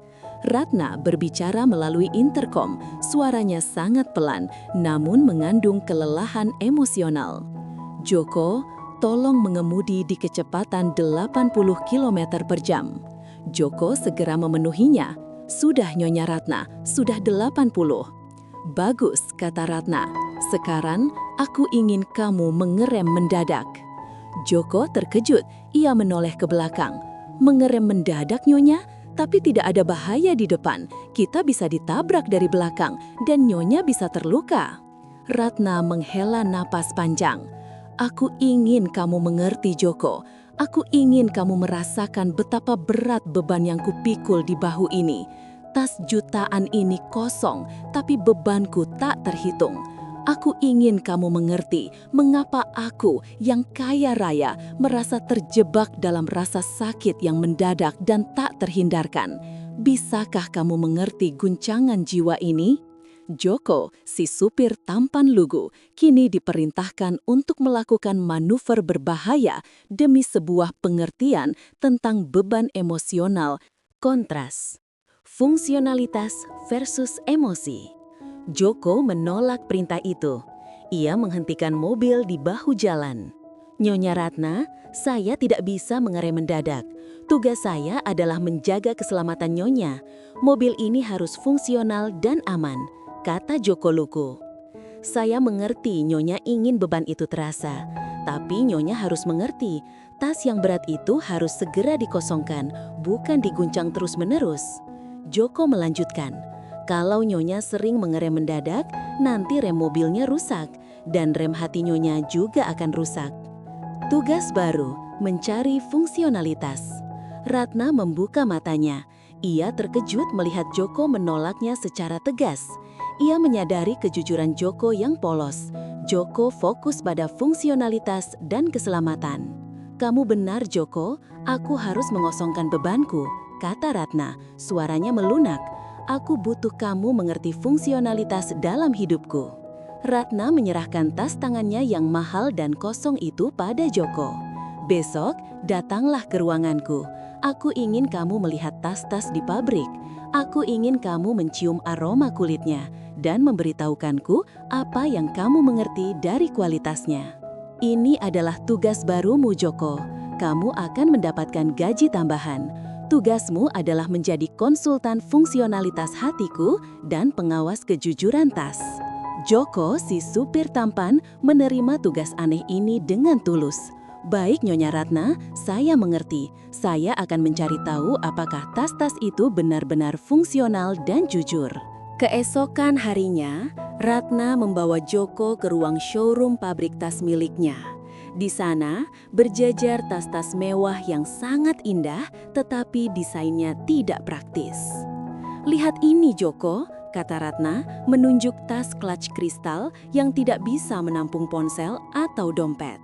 Ratna berbicara melalui interkom, suaranya sangat pelan namun mengandung kelelahan emosional. "Joko, tolong mengemudi di kecepatan 80 km per jam. Joko segera memenuhinya. "Sudah, Nyonya Ratna, sudah 80. "Bagus," kata Ratna. "Sekarang aku ingin kamu mengerem mendadak." Joko terkejut, ia menoleh ke belakang. "Mengerem mendadak, Nyonya? Tapi tidak ada bahaya di depan. Kita bisa ditabrak dari belakang dan Nyonya bisa terluka." Ratna menghela napas panjang. "Aku ingin kamu mengerti, Joko. Aku ingin kamu merasakan betapa berat beban yang kupikul di bahu ini. Tas jutaan ini kosong, tapi bebanku tak terhitung. Aku ingin kamu mengerti mengapa aku yang kaya raya merasa terjebak dalam rasa sakit yang mendadak dan tak terhindarkan. Bisakah kamu mengerti guncangan jiwa ini?" Joko, si supir tampan lugu, kini diperintahkan untuk melakukan manuver berbahaya demi sebuah pengertian tentang beban emosional. Kontras. Fungsionalitas versus emosi. Joko menolak perintah itu. Ia menghentikan mobil di bahu jalan. "Nyonya Ratna, saya tidak bisa mengerem mendadak. Tugas saya adalah menjaga keselamatan Nyonya. Mobil ini harus fungsional dan aman," kata Joko lugu. "Saya mengerti Nyonya ingin beban itu terasa. Tapi Nyonya harus mengerti, tas yang berat itu harus segera dikosongkan, bukan diguncang terus-menerus." Joko melanjutkan, "Kalau Nyonya sering mengerem mendadak, nanti rem mobilnya rusak, dan rem hati Nyonya juga akan rusak." Tugas baru, mencari fungsionalitas. Ratna membuka matanya. Ia terkejut melihat Joko menolaknya secara tegas. Ia menyadari kejujuran Joko yang polos. Joko fokus pada fungsionalitas dan keselamatan. "Kamu benar, Joko. Aku harus mengosongkan bebanku," kata Ratna. Suaranya melunak. Aku butuh kamu mengerti fungsionalitas dalam hidupku. Ratna menyerahkan tas tangannya yang mahal dan kosong itu pada Joko. Besok, datanglah ke ruanganku. Aku ingin kamu melihat tas-tas di pabrik. Aku ingin kamu mencium aroma kulitnya dan memberitahukanku apa yang kamu mengerti dari kualitasnya. Ini adalah tugas barumu, Joko. Kamu akan mendapatkan gaji tambahan. Tugasmu adalah menjadi konsultan fungsionalitas hatiku dan pengawas kejujuran tas. Joko, si supir tampan, menerima tugas aneh ini dengan tulus. Baik, Nyonya Ratna, saya mengerti. Saya akan mencari tahu apakah tas-tas itu benar-benar fungsional dan jujur. Keesokan harinya, Ratna membawa Joko ke ruang showroom pabrik tas miliknya. Di sana, berjajar tas-tas mewah yang sangat indah, tetapi desainnya tidak praktis. "Lihat ini, Joko," kata Ratna, menunjuk tas clutch kristal yang tidak bisa menampung ponsel atau dompet.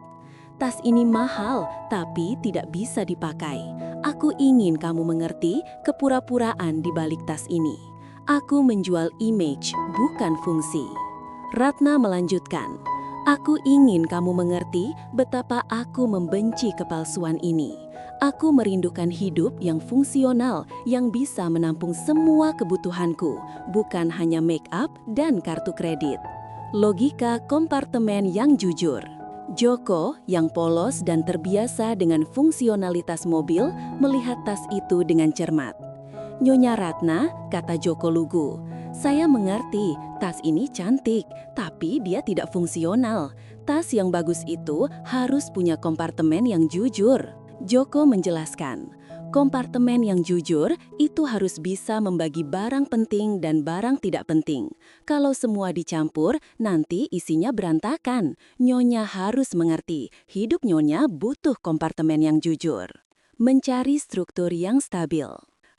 "Tas ini mahal, tapi tidak bisa dipakai. Aku ingin kamu mengerti kepura-puraan di balik tas ini. Aku menjual image, bukan fungsi." Ratna melanjutkan, "Aku ingin kamu mengerti betapa aku membenci kepalsuan ini. Aku merindukan hidup yang fungsional, yang bisa menampung semua kebutuhanku, bukan hanya make up dan kartu kredit." Logika kompartemen yang jujur. Joko, yang polos dan terbiasa dengan fungsionalitas mobil, melihat tas itu dengan cermat. "Nyonya Ratna," kata Joko lugu, "saya mengerti tas ini cantik, tapi dia tidak fungsional. Tas yang bagus itu harus punya kompartemen yang jujur." Joko menjelaskan, kompartemen yang jujur itu harus bisa membagi barang penting dan barang tidak penting. Kalau semua dicampur, nanti isinya berantakan. Nyonya harus mengerti, hidup Nyonya butuh kompartemen yang jujur. Mencari struktur yang stabil.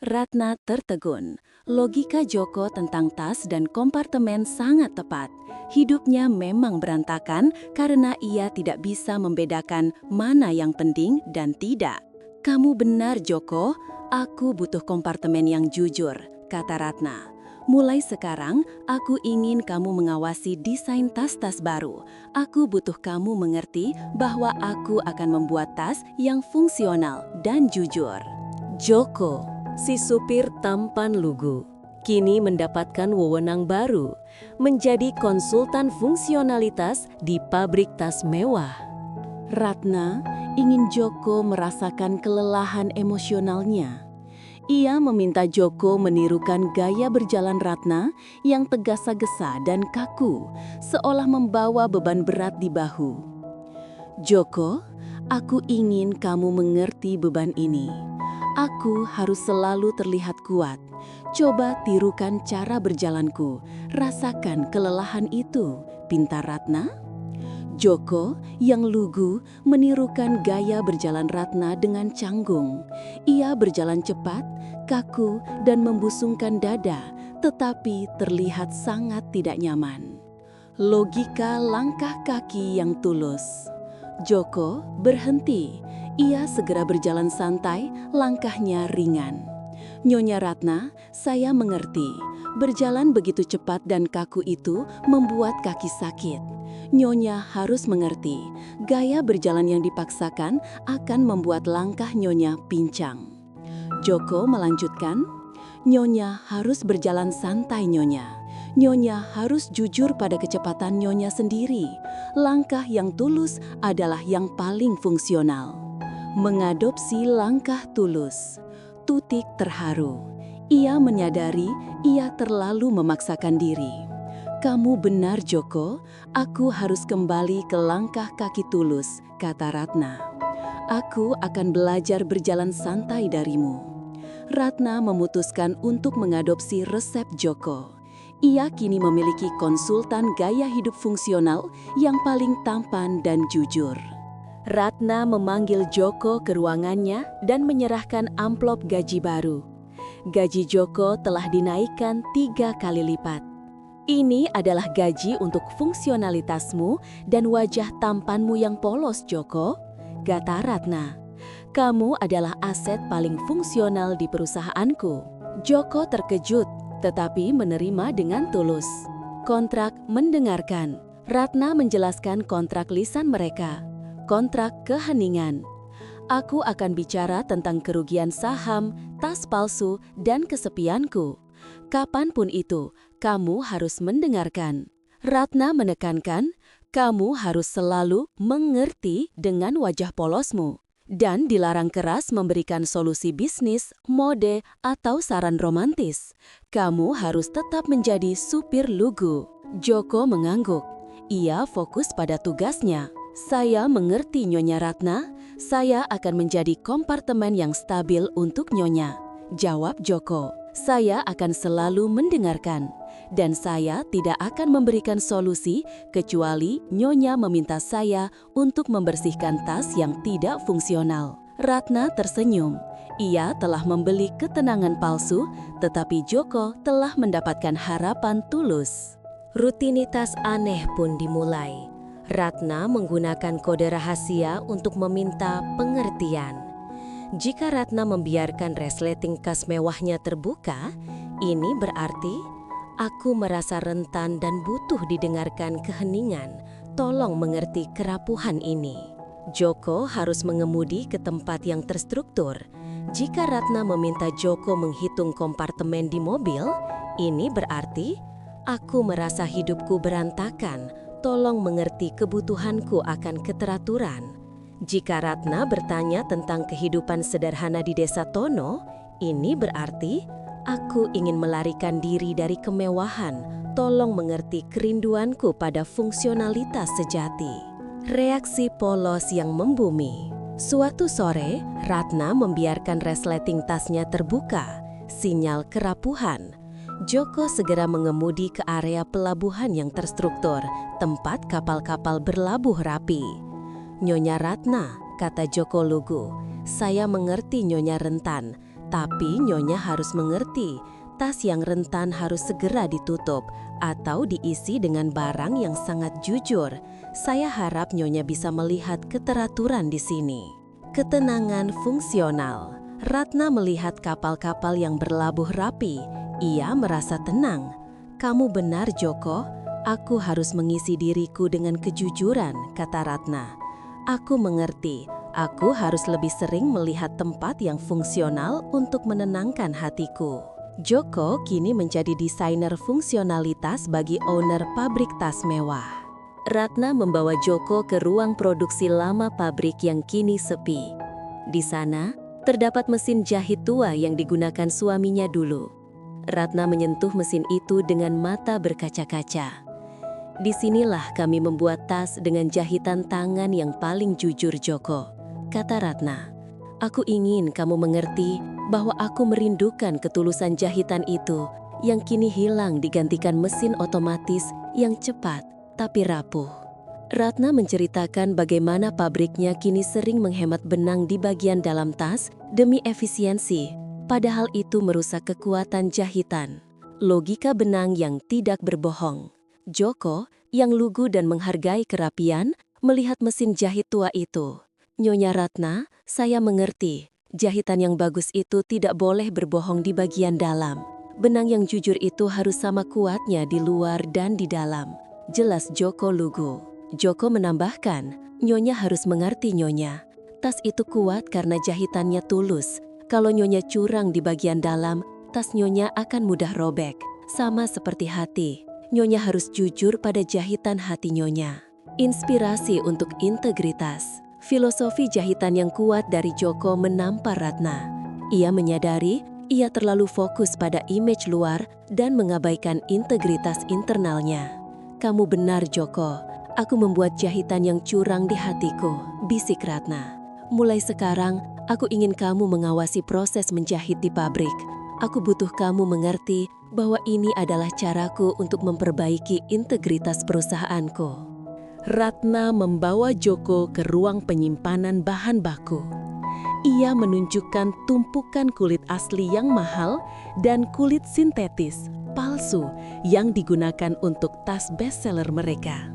Ratna tertegun. Logika Joko tentang tas dan kompartemen sangat tepat. Hidupnya memang berantakan karena ia tidak bisa membedakan mana yang penting dan tidak. "Kamu benar, Joko. Aku butuh kompartemen yang jujur," kata Ratna. "Mulai sekarang, aku ingin kamu mengawasi desain tas-tas baru. Aku butuh kamu mengerti bahwa aku akan membuat tas yang fungsional dan jujur." Joko, si supir tampan lugu, kini mendapatkan wewenang baru, menjadi konsultan fungsionalitas di pabrik tas mewah. Ratna ingin Joko merasakan kelelahan emosionalnya. Ia meminta Joko menirukan gaya berjalan Ratna yang tergesa-gesa dan kaku, seolah membawa beban berat di bahu. "Joko, aku ingin kamu mengerti beban ini. Aku harus selalu terlihat kuat. Coba tirukan cara berjalanku, rasakan kelelahan itu," pinta Ratna. Joko, yang lugu, menirukan gaya berjalan Ratna dengan canggung. Ia berjalan cepat, kaku, dan membusungkan dada, tetapi terlihat sangat tidak nyaman. Logika langkah kaki yang tulus. Joko berhenti. Ia segera berjalan santai, langkahnya ringan. "Nyonya Ratna, saya mengerti. Berjalan begitu cepat dan kaku itu membuat kaki sakit. Nyonya harus mengerti, gaya berjalan yang dipaksakan akan membuat langkah Nyonya pincang." Joko melanjutkan, "Nyonya harus berjalan santai, Nyonya. Nyonya harus jujur pada kecepatan Nyonya sendiri. Langkah yang tulus adalah yang paling fungsional." Mengadopsi langkah tulus. Tutik terharu. Ia menyadari ia terlalu memaksakan diri. "Kamu benar, Joko. Aku harus kembali ke langkah kaki tulus," kata Ratna. "Aku akan belajar berjalan santai darimu." Ratna memutuskan untuk mengadopsi resep Joko. Ia kini memiliki konsultan gaya hidup fungsional yang paling tampan dan jujur. Ratna memanggil Joko ke ruangannya dan menyerahkan amplop gaji baru. Gaji Joko telah dinaikkan 3 kali lipat. "Ini adalah gaji untuk fungsionalitasmu dan wajah tampanmu yang polos, Joko," kata Ratna. "Kamu adalah aset paling fungsional di perusahaanku." Joko terkejut. tetapi menerima dengan tulus. Kontrak mendengarkan. Ratna menjelaskan kontrak lisan mereka. Kontrak keheningan. Aku akan bicara tentang kerugian saham, tas palsu, dan kesepianku. Kapanpun itu, kamu harus mendengarkan. Ratna menekankan, kamu harus selalu mengerti dengan wajah polosmu. Dan dilarang keras memberikan solusi bisnis, mode, atau saran romantis. Kamu harus tetap menjadi supir lugu. Joko mengangguk. Ia fokus pada tugasnya. Saya mengerti Nyonya Ratna. Saya akan menjadi kompartemen yang stabil untuk Nyonya. Jawab Joko. Saya akan selalu mendengarkan. Dan saya tidak akan memberikan solusi kecuali Nyonya meminta saya untuk membersihkan tas yang tidak fungsional. Ratna tersenyum. Ia telah membeli ketenangan palsu, tetapi Joko telah mendapatkan harapan tulus. Rutinitas aneh pun dimulai. Ratna menggunakan kode rahasia untuk meminta pengertian. Jika Ratna membiarkan resleting kas mewahnya terbuka, ini berarti aku merasa rentan dan butuh didengarkan keheningan. Tolong mengerti kerapuhan ini. Joko harus mengemudi ke tempat yang terstruktur. Jika Ratna meminta Joko menghitung kompartemen di mobil, ini berarti aku merasa hidupku berantakan. Tolong mengerti kebutuhanku akan keteraturan. Jika Ratna bertanya tentang kehidupan sederhana di desa Tono, ini berarti aku ingin melarikan diri dari kemewahan. Tolong mengerti kerinduanku pada fungsionalitas sejati. Reaksi polos yang membumi. Suatu sore, Ratna membiarkan resleting tasnya terbuka. Sinyal kerapuhan. Joko segera mengemudi ke area pelabuhan yang terstruktur, tempat kapal-kapal berlabuh rapi. Nyonya Ratna, kata Joko lugu, saya mengerti Nyonya rentan, tapi Nyonya harus mengerti, tas yang rentan harus segera ditutup atau diisi dengan barang yang sangat jujur. Saya harap Nyonya bisa melihat keteraturan di sini. Ketenangan fungsional. Ratna melihat kapal-kapal yang berlabuh rapi. Ia merasa tenang. Kamu benar, Joko. Aku harus mengisi diriku dengan kejujuran, kata Ratna. Aku mengerti. Aku harus lebih sering melihat tempat yang fungsional untuk menenangkan hatiku. Joko kini menjadi desainer fungsionalitas bagi owner pabrik tas mewah. Ratna membawa Joko ke ruang produksi lama pabrik yang kini sepi. Di sana, terdapat mesin jahit tua yang digunakan suaminya dulu. Ratna menyentuh mesin itu dengan mata berkaca-kaca. Disinilah kami membuat tas dengan jahitan tangan yang paling jujur, Joko, kata Ratna. Aku ingin kamu mengerti bahwa aku merindukan ketulusan jahitan itu yang kini hilang digantikan mesin otomatis yang cepat tapi rapuh. Ratna menceritakan bagaimana pabriknya kini sering menghemat benang di bagian dalam tas demi efisiensi, padahal itu merusak kekuatan jahitan. Logika benang yang tidak berbohong. Joko, yang lugu dan menghargai kerapian, melihat mesin jahit tua itu. Nyonya Ratna, saya mengerti. Jahitan yang bagus itu tidak boleh berbohong di bagian dalam. Benang yang jujur itu harus sama kuatnya di luar dan di dalam. Jelas Joko lugu. Joko menambahkan, Nyonya harus mengerti Nyonya. Tas itu kuat karena jahitannya tulus. Kalau Nyonya curang di bagian dalam, tas Nyonya akan mudah robek. Sama seperti hati. Nyonya harus jujur pada jahitan hati Nyonya. Inspirasi untuk integritas. Filosofi jahitan yang kuat dari Joko menampar Ratna. Ia menyadari ia terlalu fokus pada image luar dan mengabaikan integritas internalnya. Kamu benar, Joko. Aku membuat jahitan yang curang di hatiku, bisik Ratna. Mulai sekarang, aku ingin kamu mengawasi proses menjahit di pabrik. Aku butuh kamu mengerti bahwa ini adalah caraku untuk memperbaiki integritas perusahaanku. Ratna membawa Joko ke ruang penyimpanan bahan baku. Ia menunjukkan tumpukan kulit asli yang mahal dan kulit sintetis, palsu, yang digunakan untuk tas bestseller mereka.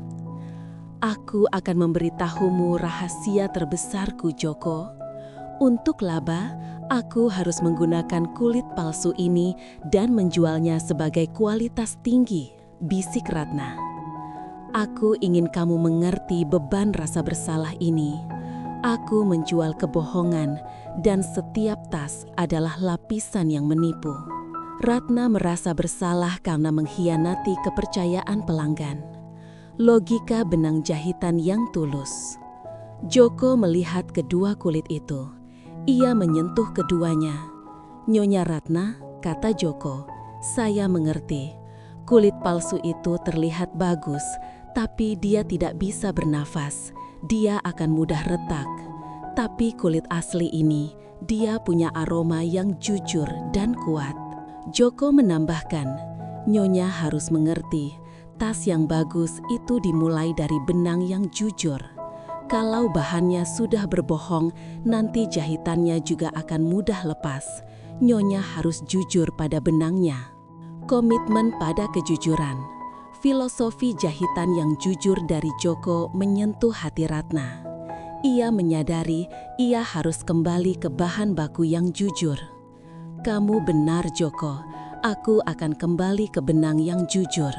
Aku akan memberitahumu rahasia terbesarku, Joko. Untuk laba, Aku harus menggunakan kulit palsu ini dan menjualnya sebagai kualitas tinggi, bisik Ratna. Aku ingin kamu mengerti beban rasa bersalah ini. Aku menjual kebohongan dan setiap tas adalah lapisan yang menipu. Ratna merasa bersalah karena mengkhianati kepercayaan pelanggan. Logika benang jahitan yang tulus. Joko melihat kedua kulit itu. Ia menyentuh keduanya. "Nyonya Ratna," kata Joko, "saya mengerti. Kulit palsu itu terlihat bagus, tapi dia tidak bisa bernafas. Dia akan mudah retak. Tapi kulit asli ini, dia punya aroma yang jujur dan kuat." Joko menambahkan, "Nyonya harus mengerti, tas yang bagus itu dimulai dari benang yang jujur. Kalau bahannya sudah berbohong, nanti jahitannya juga akan mudah lepas. Nyonya harus jujur pada benangnya." Komitmen pada kejujuran. Filosofi jahitan yang jujur dari Joko menyentuh hati Ratna. Ia menyadari ia harus kembali ke bahan baku yang jujur. "Kamu benar, Joko. Aku akan kembali ke benang yang jujur.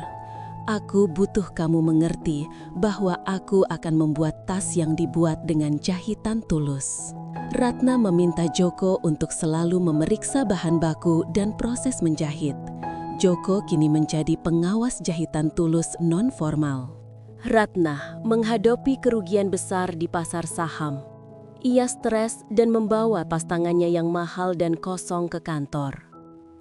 Aku butuh kamu mengerti bahwa aku akan membuat tas yang dibuat dengan jahitan tulus." Ratna meminta Joko untuk selalu memeriksa bahan baku dan proses menjahit. Joko kini menjadi pengawas jahitan tulus non-formal. Ratna menghadapi kerugian besar di pasar saham. Ia stres dan membawa tas tangannya yang mahal dan kosong ke kantor.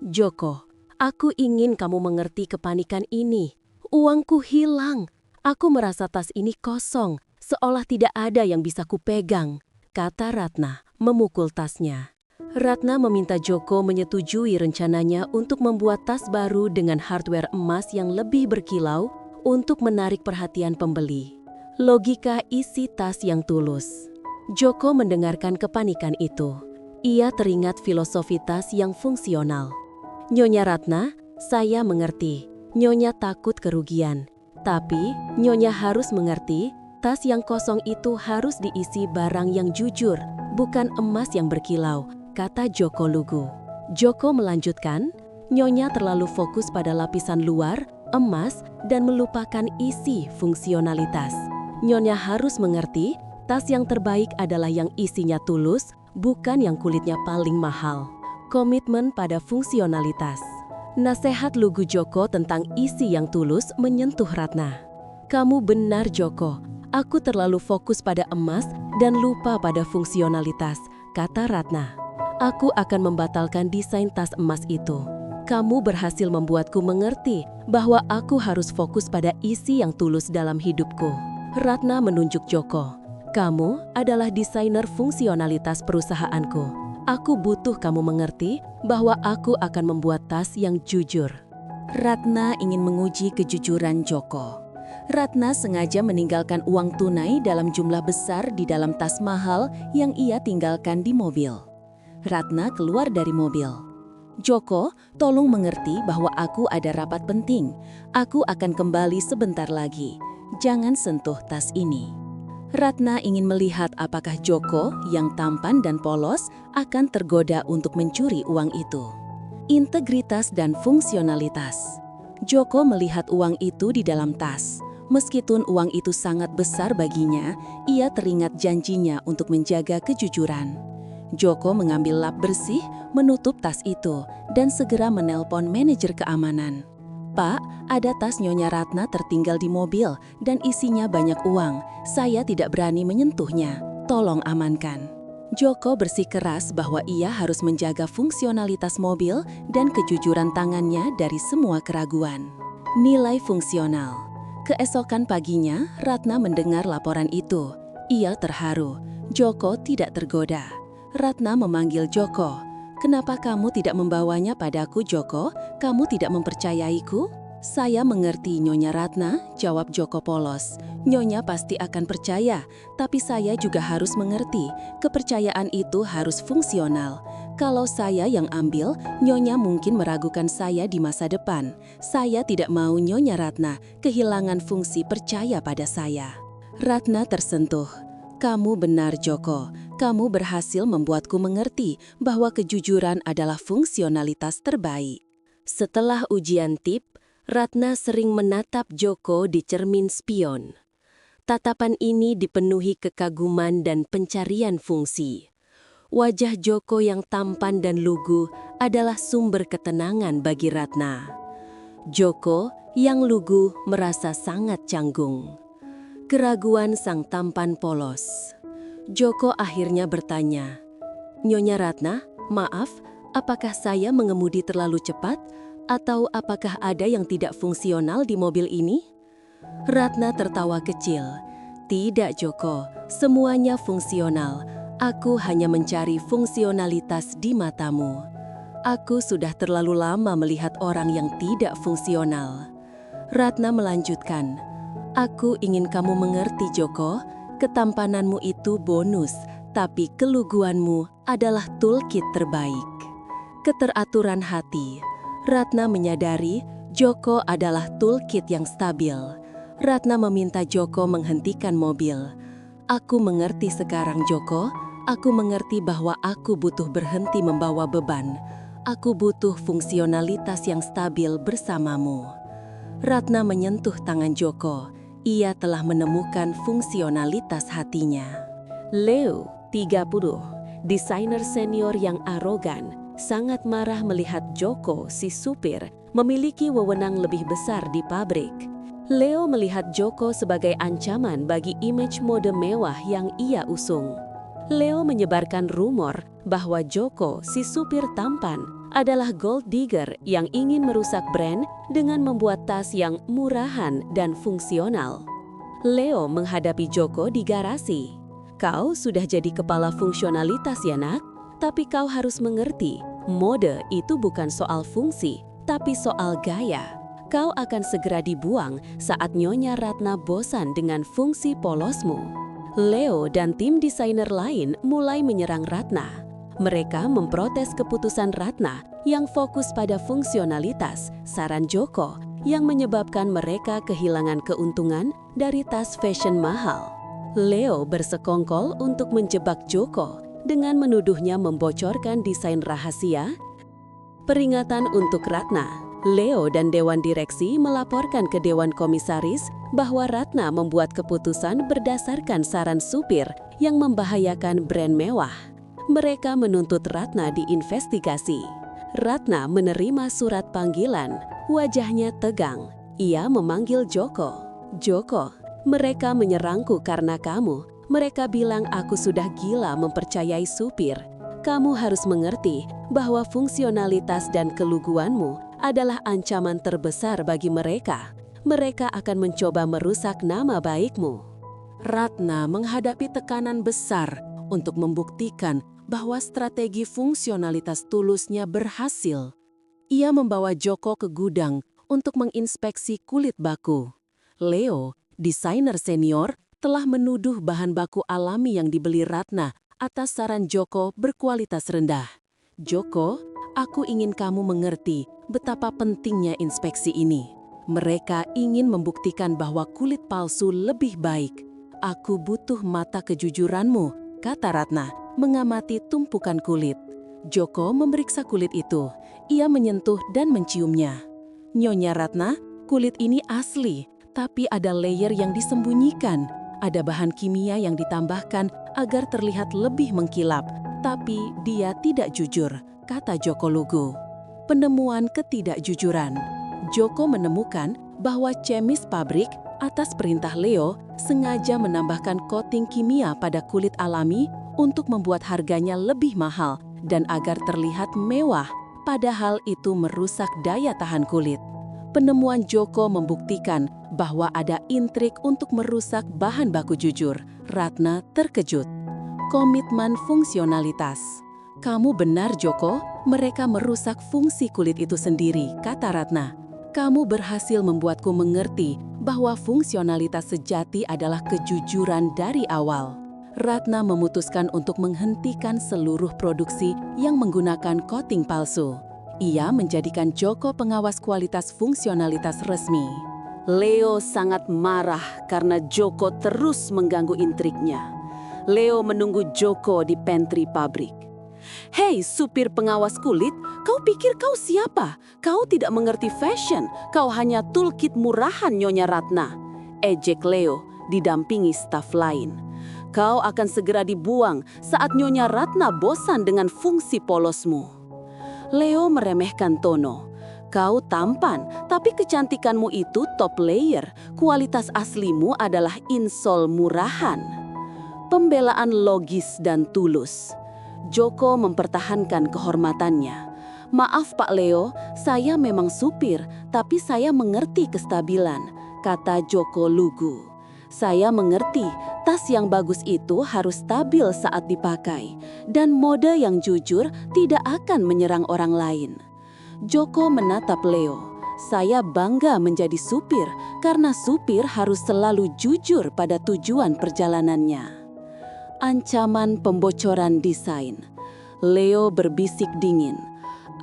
"Joko, aku ingin kamu mengerti kepanikan ini. Uangku hilang. Aku merasa tas ini kosong, seolah tidak ada yang bisa kupegang," kata Ratna, memukul tasnya. Ratna meminta Joko menyetujui rencananya untuk membuat tas baru dengan hardware emas yang lebih berkilau untuk menarik perhatian pembeli. Logika isi tas yang tulus. Joko mendengarkan kepanikan itu. Ia teringat filosofi tas yang fungsional. "Nyonya Ratna, saya mengerti. Nyonya takut kerugian. Tapi, Nyonya harus mengerti, tas yang kosong itu harus diisi barang yang jujur, bukan emas yang berkilau," kata Joko lugu. Joko melanjutkan, "Nyonya terlalu fokus pada lapisan luar, emas, dan melupakan isi fungsionalitas. Nyonya harus mengerti, tas yang terbaik adalah yang isinya tulus, bukan yang kulitnya paling mahal." Komitmen pada fungsionalitas. Nasihat lugu Joko tentang isi yang tulus menyentuh Ratna. "Kamu benar, Joko. Aku terlalu fokus pada emas dan lupa pada fungsionalitas," kata Ratna. "Aku akan membatalkan desain tas emas itu. Kamu berhasil membuatku mengerti bahwa aku harus fokus pada isi yang tulus dalam hidupku." Ratna menunjuk Joko. "Kamu adalah desainer fungsionalitas perusahaanku. Aku butuh kamu mengerti bahwa aku akan membuat tas yang jujur." Ratna ingin menguji kejujuran Joko. Ratna sengaja meninggalkan uang tunai dalam jumlah besar di dalam tas mahal yang ia tinggalkan di mobil. Ratna keluar dari mobil. "Joko, tolong mengerti bahwa aku ada rapat penting. Aku akan kembali sebentar lagi. Jangan sentuh tas ini." Ratna ingin melihat apakah Joko yang tampan dan polos akan tergoda untuk mencuri uang itu. Integritas dan fungsionalitas. Joko melihat uang itu di dalam tas. Meskipun uang itu sangat besar baginya, ia teringat janjinya untuk menjaga kejujuran. Joko mengambil lap bersih, menutup tas itu, dan segera menelpon manajer keamanan. "Pak, ada tas Nyonya Ratna tertinggal di mobil dan isinya banyak uang. Saya tidak berani menyentuhnya. Tolong amankan." Joko bersikeras bahwa ia harus menjaga fungsionalitas mobil dan kejujuran tangannya dari semua keraguan. Nilai fungsional. Keesokan paginya, Ratna mendengar laporan itu. Ia terharu. Joko tidak tergoda. Ratna memanggil Joko. "Kenapa kamu tidak membawanya padaku, Joko? Kamu tidak mempercayaiku?" "Saya mengerti, Nyonya Ratna," jawab Joko polos. "Nyonya pasti akan percaya, tapi saya juga harus mengerti. Kepercayaan itu harus fungsional. Kalau saya yang ambil, Nyonya mungkin meragukan saya di masa depan. Saya tidak mau Nyonya Ratna kehilangan fungsi percaya pada saya." Ratna tersentuh. "Kamu benar, Joko. Kamu berhasil membuatku mengerti bahwa kejujuran adalah fungsionalitas terbaik. Setelah ujian tip, Ratna sering menatap Joko di cermin spion. Tatapan ini dipenuhi kekaguman dan pencarian fungsi. Wajah Joko yang tampan dan lugu adalah sumber ketenangan bagi Ratna. Joko yang lugu merasa sangat canggung. Keraguan sang tampan polos. Joko akhirnya bertanya, "Nyonya Ratna, maaf, apakah saya mengemudi terlalu cepat? Atau apakah ada yang tidak fungsional di mobil ini?" Ratna tertawa kecil. "Tidak, Joko, semuanya fungsional. Aku hanya mencari fungsionalitas di matamu. Aku sudah terlalu lama melihat orang yang tidak fungsional." Ratna melanjutkan, "Aku ingin kamu mengerti, Joko. Ketampananmu itu bonus, tapi keluguanmu adalah toolkit terbaik." Keteraturan hati. Ratna menyadari Joko adalah toolkit yang stabil. Ratna meminta Joko menghentikan mobil. "Aku mengerti sekarang, Joko. Aku mengerti bahwa aku butuh berhenti membawa beban. Aku butuh fungsionalitas yang stabil bersamamu." Ratna menyentuh tangan Joko. Ia telah menemukan fungsionalitas hatinya. Leo, 30, desainer senior yang arogan, sangat marah melihat Joko, si supir, memiliki wewenang lebih besar di pabrik. Leo melihat Joko sebagai ancaman bagi image mode mewah yang ia usung. Leo menyebarkan rumor bahwa Joko, si supir tampan, adalah gold digger yang ingin merusak brand dengan membuat tas yang murahan dan fungsional. Leo menghadapi Joko di garasi. "Kau sudah jadi kepala fungsionalitas ya, nak? Tapi kau harus mengerti, mode itu bukan soal fungsi, tapi soal gaya. Kau akan segera dibuang saat Nyonya Ratna bosan dengan fungsi polosmu." Leo dan tim desainer lain mulai menyerang Ratna. Mereka memprotes keputusan Ratna yang fokus pada fungsionalitas, saran Joko, yang menyebabkan mereka kehilangan keuntungan dari tas fashion mahal. Leo bersekongkol untuk menjebak Joko dengan menuduhnya membocorkan desain rahasia. Peringatan untuk Ratna. Leo dan Dewan Direksi melaporkan ke Dewan Komisaris bahwa Ratna membuat keputusan berdasarkan saran supir yang membahayakan brand mewah. Mereka menuntut Ratna diinvestigasi. Ratna menerima surat panggilan. Wajahnya tegang. Ia memanggil Joko. "Joko, mereka menyerangku karena kamu. Mereka bilang aku sudah gila mempercayai supir. Kamu harus mengerti bahwa fungsionalitas dan keluguanmu adalah ancaman terbesar bagi mereka. Mereka akan mencoba merusak nama baikmu." Ratna menghadapi tekanan besar untuk membuktikan bahwa strategi fungsionalitas tulusnya berhasil. Ia membawa Joko ke gudang untuk menginspeksi kulit baku. Leo, desainer senior, telah menuduh bahan baku alami yang dibeli Ratna atas saran Joko berkualitas rendah. "Joko, aku ingin kamu mengerti betapa pentingnya inspeksi ini. Mereka ingin membuktikan bahwa kulit palsu lebih baik. Aku butuh mata kejujuranmu," kata Ratna, mengamati tumpukan kulit. Joko memeriksa kulit itu. Ia menyentuh dan menciumnya. "Nyonya Ratna, kulit ini asli, tapi ada layer yang disembunyikan. Ada bahan kimia yang ditambahkan agar terlihat lebih mengkilap, tapi dia tidak jujur," kata Joko lugu. Penemuan ketidakjujuran. Joko menemukan bahwa chemis pabrik atas perintah Leo sengaja menambahkan coating kimia pada kulit alami untuk membuat harganya lebih mahal dan agar terlihat mewah, padahal itu merusak daya tahan kulit. Penemuan Joko membuktikan bahwa ada intrik untuk merusak bahan baku jujur. Ratna terkejut. Komitmen fungsionalitas. "Kamu benar, Joko, mereka merusak fungsi kulit itu sendiri," kata Ratna. "Kamu berhasil membuatku mengerti bahwa fungsionalitas sejati adalah kejujuran dari awal." Ratna memutuskan untuk menghentikan seluruh produksi yang menggunakan coating palsu. Ia menjadikan Joko pengawas kualitas fungsionalitas resmi. Leo sangat marah karena Joko terus mengganggu intriknya. Leo menunggu Joko di pantry pabrik. "Hei, supir pengawas kulit, kau pikir kau siapa? Kau tidak mengerti fashion, kau hanya toolkit murahan Nyonya Ratna," ejek Leo didampingi staf lain. "Kau akan segera dibuang saat Nyonya Ratna bosan dengan fungsi polosmu." Leo meremehkan Tono. "Kau tampan, tapi kecantikanmu itu top layer. Kualitas aslimu adalah insol murahan." Pembelaan logis dan tulus. Joko mempertahankan kehormatannya. "Maaf Pak Leo, saya memang supir, tapi saya mengerti kestabilan," kata Joko lugu. "Saya mengerti, tas yang bagus itu harus stabil saat dipakai, dan mode yang jujur tidak akan menyerang orang lain." Joko menatap Leo. "Saya bangga menjadi supir, karena supir harus selalu jujur pada tujuan perjalanannya." Ancaman pembocoran desain. Leo berbisik dingin.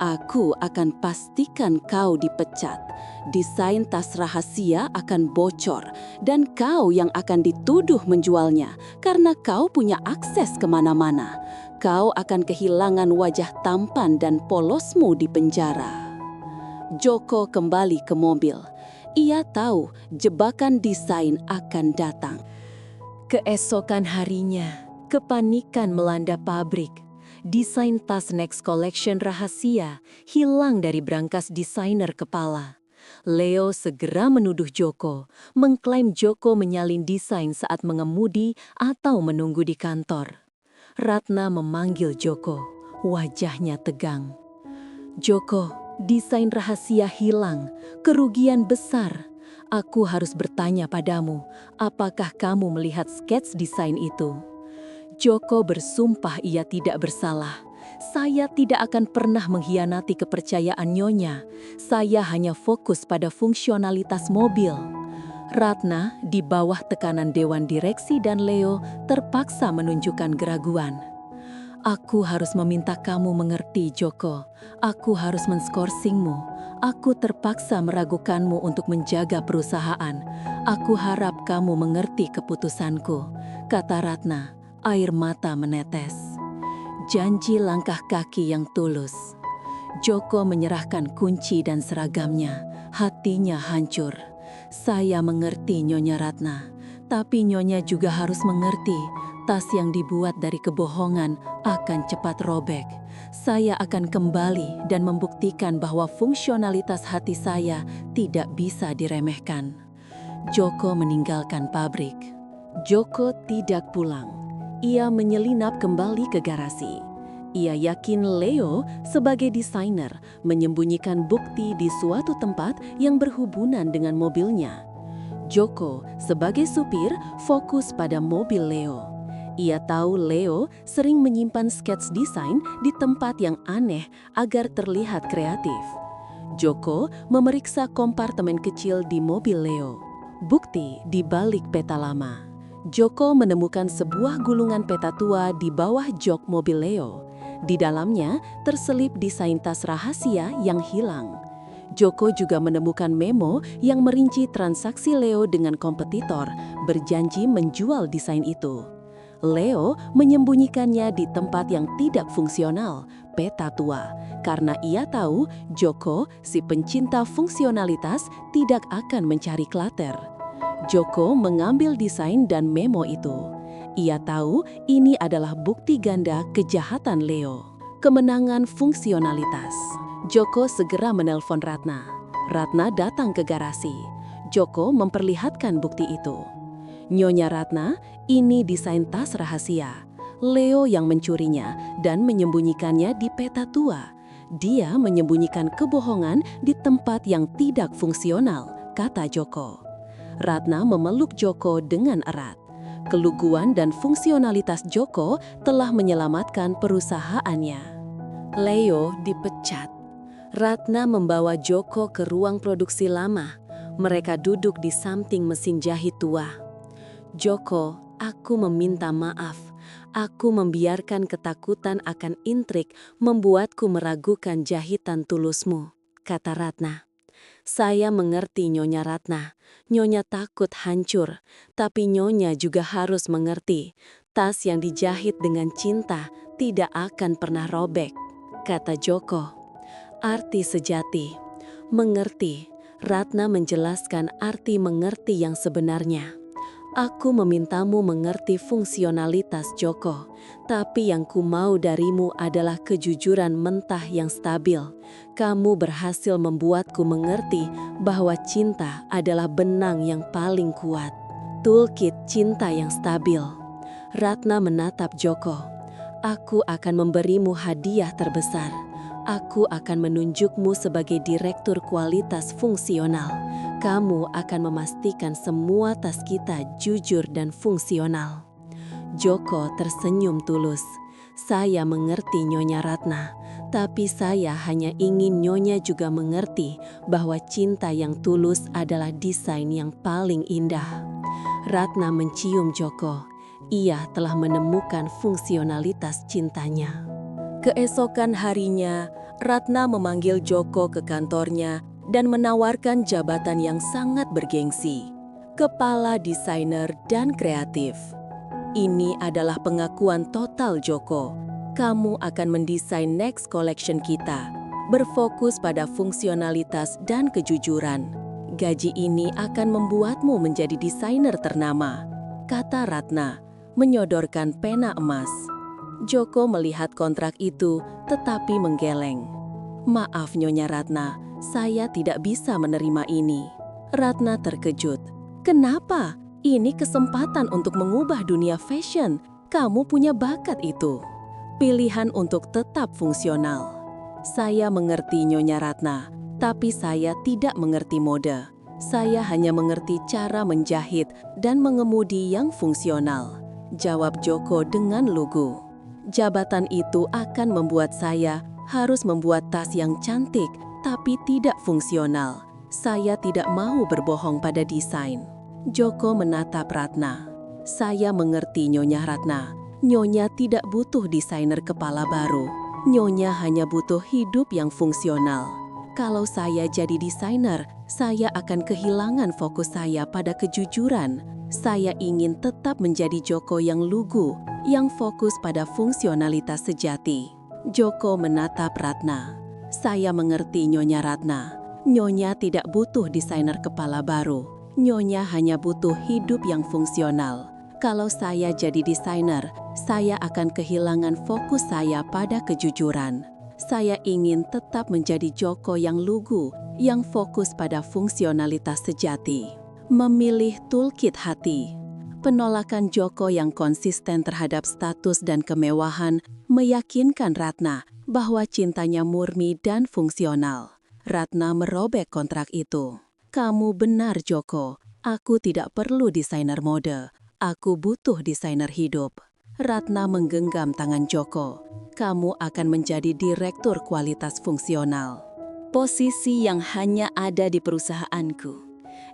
"Aku akan pastikan kau dipecat. Desain tas rahasia akan bocor dan kau yang akan dituduh menjualnya karena kau punya akses kemana-mana. Kau akan kehilangan wajah tampan dan polosmu di penjara." Joko kembali ke mobil. Ia tahu jebakan desain akan datang. Keesokan harinya, kepanikan melanda pabrik. Desain tas Next Collection rahasia hilang dari brankas desainer kepala. Leo segera menuduh Joko, mengklaim Joko menyalin desain saat mengemudi atau menunggu di kantor. Ratna memanggil Joko, wajahnya tegang. "Joko, desain rahasia hilang, kerugian besar. Aku harus bertanya padamu, apakah kamu melihat skets desain itu?" Joko bersumpah ia tidak bersalah. "Saya tidak akan pernah mengkhianati kepercayaan Nyonya. Saya hanya fokus pada fungsionalitas mobil." Ratna, di bawah tekanan Dewan Direksi dan Leo, terpaksa menunjukkan keraguan. "Aku harus meminta kamu mengerti, Joko. Aku harus menskorsingmu. Aku terpaksa meragukanmu untuk menjaga perusahaan. Aku harap kamu mengerti keputusanku," kata Ratna. Air mata menetes. Janji langkah kaki yang tulus. Joko menyerahkan kunci dan seragamnya. Hatinya hancur. "Saya mengerti Nyonya Ratna, tapi Nyonya juga harus mengerti tas yang dibuat dari kebohongan akan cepat robek. Saya akan kembali dan membuktikan bahwa fungsionalitas hati saya tidak bisa diremehkan." Joko meninggalkan pabrik. Joko tidak pulang. Ia menyelinap kembali ke garasi. Ia yakin Leo sebagai desainer menyembunyikan bukti di suatu tempat yang berhubungan dengan mobilnya. Joko sebagai supir fokus pada mobil Leo. Ia tahu Leo sering menyimpan skets desain di tempat yang aneh agar terlihat kreatif. Joko memeriksa kompartemen kecil di mobil Leo. Bukti di balik peta lama. Joko menemukan sebuah gulungan peta tua di bawah jok mobil Leo. Di dalamnya terselip desain tas rahasia yang hilang. Joko juga menemukan memo yang merinci transaksi Leo dengan kompetitor, berjanji menjual desain itu. Leo menyembunyikannya di tempat yang tidak fungsional, peta tua, karena ia tahu Joko, si pencinta fungsionalitas, tidak akan mencari klater. Joko mengambil desain dan memo itu. Ia tahu ini adalah bukti ganda kejahatan Leo. Kemenangan fungsionalitas. Joko segera menelpon Ratna. Ratna datang ke garasi. Joko memperlihatkan bukti itu. "Nyonya Ratna, ini desain tas rahasia. Leo yang mencurinya dan menyembunyikannya di peta tua. Dia menyembunyikan kebohongan di tempat yang tidak fungsional," kata Joko. Ratna memeluk Joko dengan erat. Keluguan dan fungsionalitas Joko telah menyelamatkan perusahaannya. Leo dipecat. Ratna membawa Joko ke ruang produksi lama. Mereka duduk di samping mesin jahit tua. "Joko, aku meminta maaf. Aku membiarkan ketakutan akan intrik membuatku meragukan jahitan tulusmu," kata Ratna. "Saya mengerti Nyonya Ratna. Nyonya takut hancur, tapi Nyonya juga harus mengerti. Tas yang dijahit dengan cinta tidak akan pernah robek, kata Joko. Arti sejati. Mengerti. Ratna menjelaskan arti mengerti yang sebenarnya. Aku memintamu mengerti fungsionalitas Joko, tapi yang ku mau darimu adalah kejujuran mentah yang stabil. Kamu berhasil membuatku mengerti bahwa cinta adalah benang yang paling kuat. Toolkit cinta yang stabil. Ratna menatap Joko. Aku akan memberimu hadiah terbesar. Aku akan menunjukmu sebagai direktur kualitas fungsional. Kamu akan memastikan semua tas kita jujur dan fungsional. Joko tersenyum tulus. Saya mengerti Nyonya Ratna, tapi saya hanya ingin Nyonya juga mengerti bahwa cinta yang tulus adalah desain yang paling indah. Ratna mencium Joko. Ia telah menemukan fungsionalitas cintanya. Keesokan harinya, Ratna memanggil Joko ke kantornya dan menawarkan jabatan yang sangat bergengsi, Kepala Desainer dan Kreatif. Ini adalah pengakuan total Joko. Kamu akan mendesain next collection kita, berfokus pada fungsionalitas dan kejujuran. Gaji ini akan membuatmu menjadi desainer ternama, kata Ratna, menyodorkan pena emas. Joko melihat kontrak itu tetapi menggeleng. Maaf Nyonya Ratna, saya tidak bisa menerima ini. Ratna terkejut. Kenapa? Ini kesempatan untuk mengubah dunia fashion. Kamu punya bakat itu. Pilihan untuk tetap fungsional. Saya mengerti Nyonya Ratna, tapi saya tidak mengerti mode. Saya hanya mengerti cara menjahit dan mengemudi yang fungsional, jawab Joko dengan lugu. Jabatan itu akan membuat saya harus membuat tas yang cantik tapi tidak fungsional. Saya tidak mau berbohong pada desain. Joko menatap Ratna. Saya mengerti Nyonya Ratna. Nyonya tidak butuh desainer kepala baru. Nyonya hanya butuh hidup yang fungsional. Kalau saya jadi desainer, saya akan kehilangan fokus saya pada kejujuran. Saya ingin tetap menjadi Joko yang lugu, yang fokus pada fungsionalitas sejati. Joko menatap Ratna. Saya mengerti Nyonya Ratna. Nyonya tidak butuh desainer kepala baru. Nyonya hanya butuh hidup yang fungsional. Kalau saya jadi desainer, saya akan kehilangan fokus saya pada kejujuran. Saya ingin tetap menjadi Joko yang lugu, yang fokus pada fungsionalitas sejati. Memilih toolkit hati. Penolakan Joko yang konsisten terhadap status dan kemewahan meyakinkan Ratna bahwa cintanya murni dan fungsional. Ratna merobek kontrak itu. Kamu benar Joko, aku tidak perlu desainer mode. Aku butuh desainer hidup. Ratna menggenggam tangan Joko. Kamu akan menjadi direktur kualitas fungsional. Posisi yang hanya ada di perusahaanku,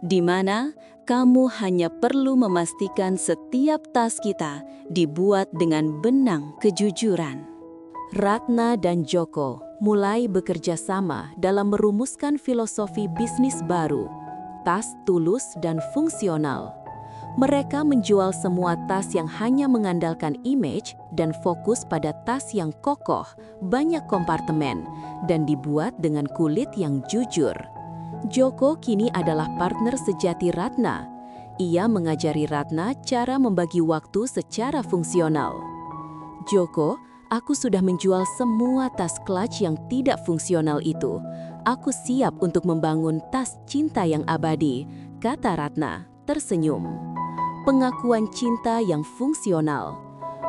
di mana kamu hanya perlu memastikan setiap tas kita dibuat dengan benang kejujuran. Ratna dan Joko mulai bekerja sama dalam merumuskan filosofi bisnis baru, tas tulus dan fungsional. Mereka menjual semua tas yang hanya mengandalkan image dan fokus pada tas yang kokoh, banyak kompartemen, dan dibuat dengan kulit yang jujur. Joko kini adalah partner sejati Ratna. Ia mengajari Ratna cara membagi waktu secara fungsional. Joko, aku sudah menjual semua tas clutch yang tidak fungsional itu. Aku siap untuk membangun tas cinta yang abadi, kata Ratna, tersenyum. Pengakuan cinta yang fungsional.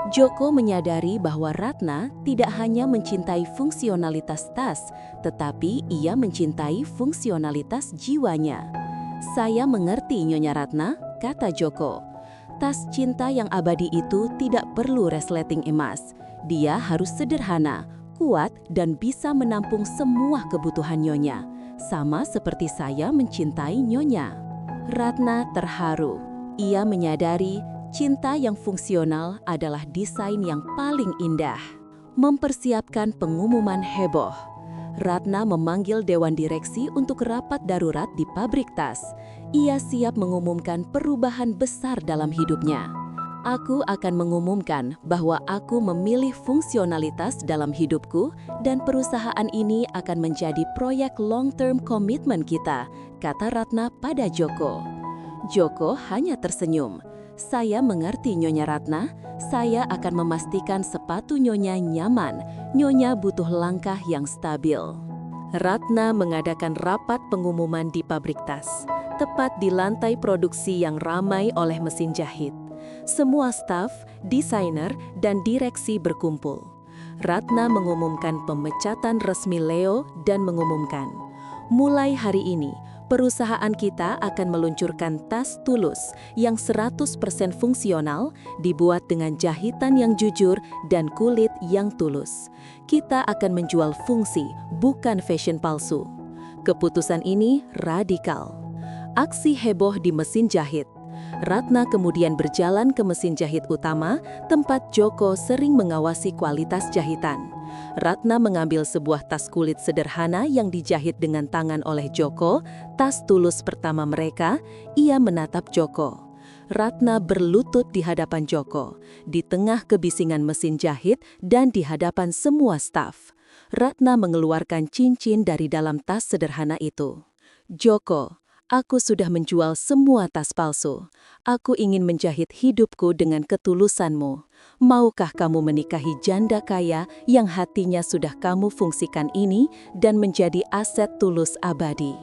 Joko menyadari bahwa Ratna tidak hanya mencintai fungsionalitas tas, tetapi ia mencintai fungsionalitas jiwanya. Saya mengerti Nyonya Ratna, kata Joko. Tas cinta yang abadi itu tidak perlu resleting emas. Dia harus sederhana, kuat, dan bisa menampung semua kebutuhan Nyonya. Sama seperti saya mencintai Nyonya. Ratna terharu. Ia menyadari cinta yang fungsional adalah desain yang paling indah. Mempersiapkan pengumuman heboh. Ratna memanggil Dewan Direksi untuk rapat darurat di pabrik tas. Ia siap mengumumkan perubahan besar dalam hidupnya. Aku akan mengumumkan bahwa aku memilih fungsionalitas dalam hidupku dan perusahaan ini akan menjadi proyek long-term komitmen kita, kata Ratna pada Joko. Joko hanya tersenyum. Saya mengerti Nyonya Ratna, saya akan memastikan sepatu Nyonya nyaman, Nyonya butuh langkah yang stabil. Ratna mengadakan rapat pengumuman di pabrik tas, tepat di lantai produksi yang ramai oleh mesin jahit. Semua staf, desainer, dan direksi berkumpul. Ratna mengumumkan pemecatan resmi Leo dan mengumumkan, mulai hari ini, perusahaan kita akan meluncurkan tas Tulus yang 100% fungsional, dibuat dengan jahitan yang jujur dan kulit yang tulus. Kita akan menjual fungsi, bukan fashion palsu. Keputusan ini radikal. Aksi heboh di mesin jahit. Ratna kemudian berjalan ke mesin jahit utama, tempat Joko sering mengawasi kualitas jahitan. Ratna mengambil sebuah tas kulit sederhana yang dijahit dengan tangan oleh Joko, tas Tulus pertama mereka. Ia menatap Joko. Ratna berlutut di hadapan Joko, di tengah kebisingan mesin jahit dan di hadapan semua staf. Ratna mengeluarkan cincin dari dalam tas sederhana itu. Joko, aku sudah menjual semua tas palsu. Aku ingin menjahit hidupku dengan ketulusanmu. Maukah kamu menikahi janda kaya yang hatinya sudah kamu fungsikan ini dan menjadi aset Tulus abadi?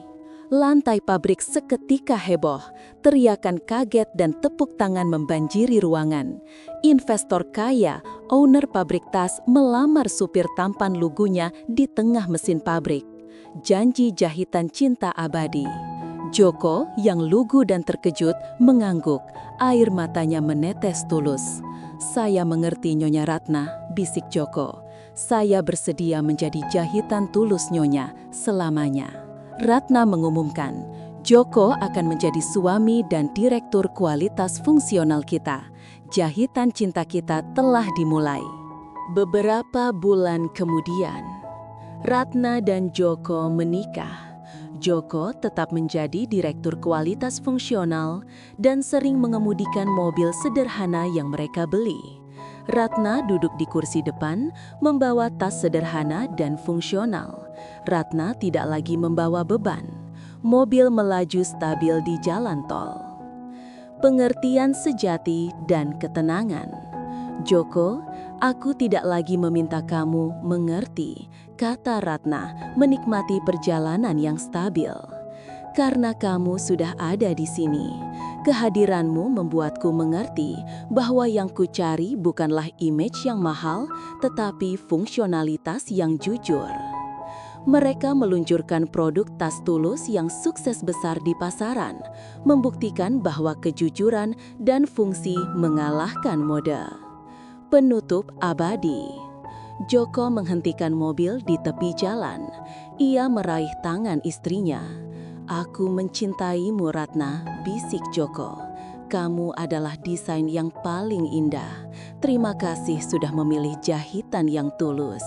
Lantai pabrik seketika heboh, teriakan kaget dan tepuk tangan membanjiri ruangan. Investor kaya, owner pabrik tas melamar supir tampan lugunya di tengah mesin pabrik. Janji jahitan cinta abadi. Joko yang lugu dan terkejut mengangguk, air matanya menetes tulus. Saya mengerti Nyonya Ratna, bisik Joko. Saya bersedia menjadi jahitan tulus Nyonya selamanya. Ratna mengumumkan, Joko akan menjadi suami dan direktur kualitas fungsional kita. Jahitan cinta kita telah dimulai. Beberapa bulan kemudian, Ratna dan Joko menikah. Joko tetap menjadi direktur kualitas fungsional dan sering mengemudikan mobil sederhana yang mereka beli. Ratna duduk di kursi depan, membawa tas sederhana dan fungsional. Ratna tidak lagi membawa beban. Mobil melaju stabil di jalan tol. Pengertian sejati dan ketenangan. Joko, aku tidak lagi meminta kamu mengerti, kata Ratna, menikmati perjalanan yang stabil. Karena kamu sudah ada di sini, kehadiranmu membuatku mengerti bahwa yang kucari bukanlah image yang mahal, tetapi fungsionalitas yang jujur. Mereka meluncurkan produk tas Tulus yang sukses besar di pasaran, membuktikan bahwa kejujuran dan fungsi mengalahkan mode. Penutup abadi. Joko menghentikan mobil di tepi jalan. Ia meraih tangan istrinya. Aku mencintaimu Ratna, bisik Joko. Kamu adalah desain yang paling indah. Terima kasih sudah memilih jahitan yang tulus.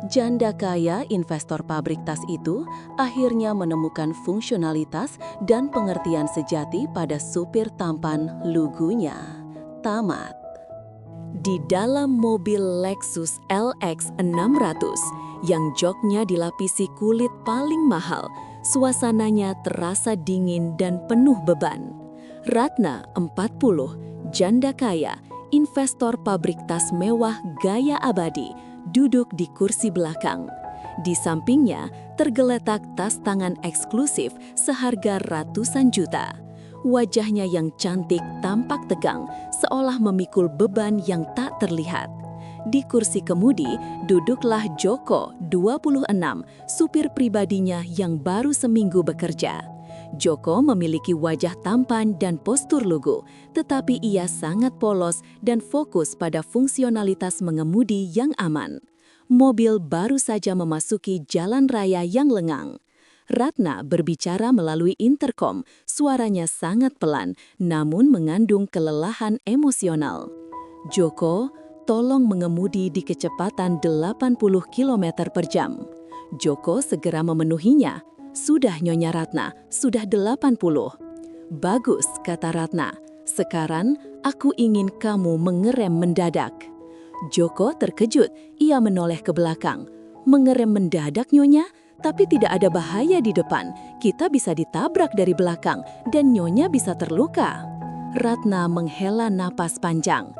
Janda kaya investor pabrik tas itu akhirnya menemukan fungsionalitas dan pengertian sejati pada supir tampan lugunya. Tamat. Di dalam mobil Lexus LX 600 yang joknya dilapisi kulit paling mahal, suasananya terasa dingin dan penuh beban. Ratna, 40, janda kaya, investor pabrik tas mewah gaya abadi, duduk di kursi belakang. Di sampingnya tergeletak tas tangan eksklusif seharga ratusan juta. Wajahnya yang cantik tampak tegang, seolah memikul beban yang tak terlihat. Di kursi kemudi duduklah Joko, 26, supir pribadinya yang baru seminggu bekerja. Joko memiliki wajah tampan dan postur lugu, tetapi ia sangat polos dan fokus pada fungsionalitas mengemudi yang aman. Mobil baru saja memasuki jalan raya yang lengang. Ratna berbicara melalui interkom, suaranya sangat pelan namun mengandung kelelahan emosional. Joko, tolong mengemudi di kecepatan 80 km per jam. Joko segera memenuhinya. Sudah Nyonya Ratna, sudah 80. Bagus, kata Ratna. Sekarang, aku ingin kamu mengerem mendadak. Joko terkejut, ia menoleh ke belakang. Mengerem mendadak, Nyonya? Tapi tidak ada bahaya di depan. Kita bisa ditabrak dari belakang dan Nyonya bisa terluka. Ratna menghela napas panjang.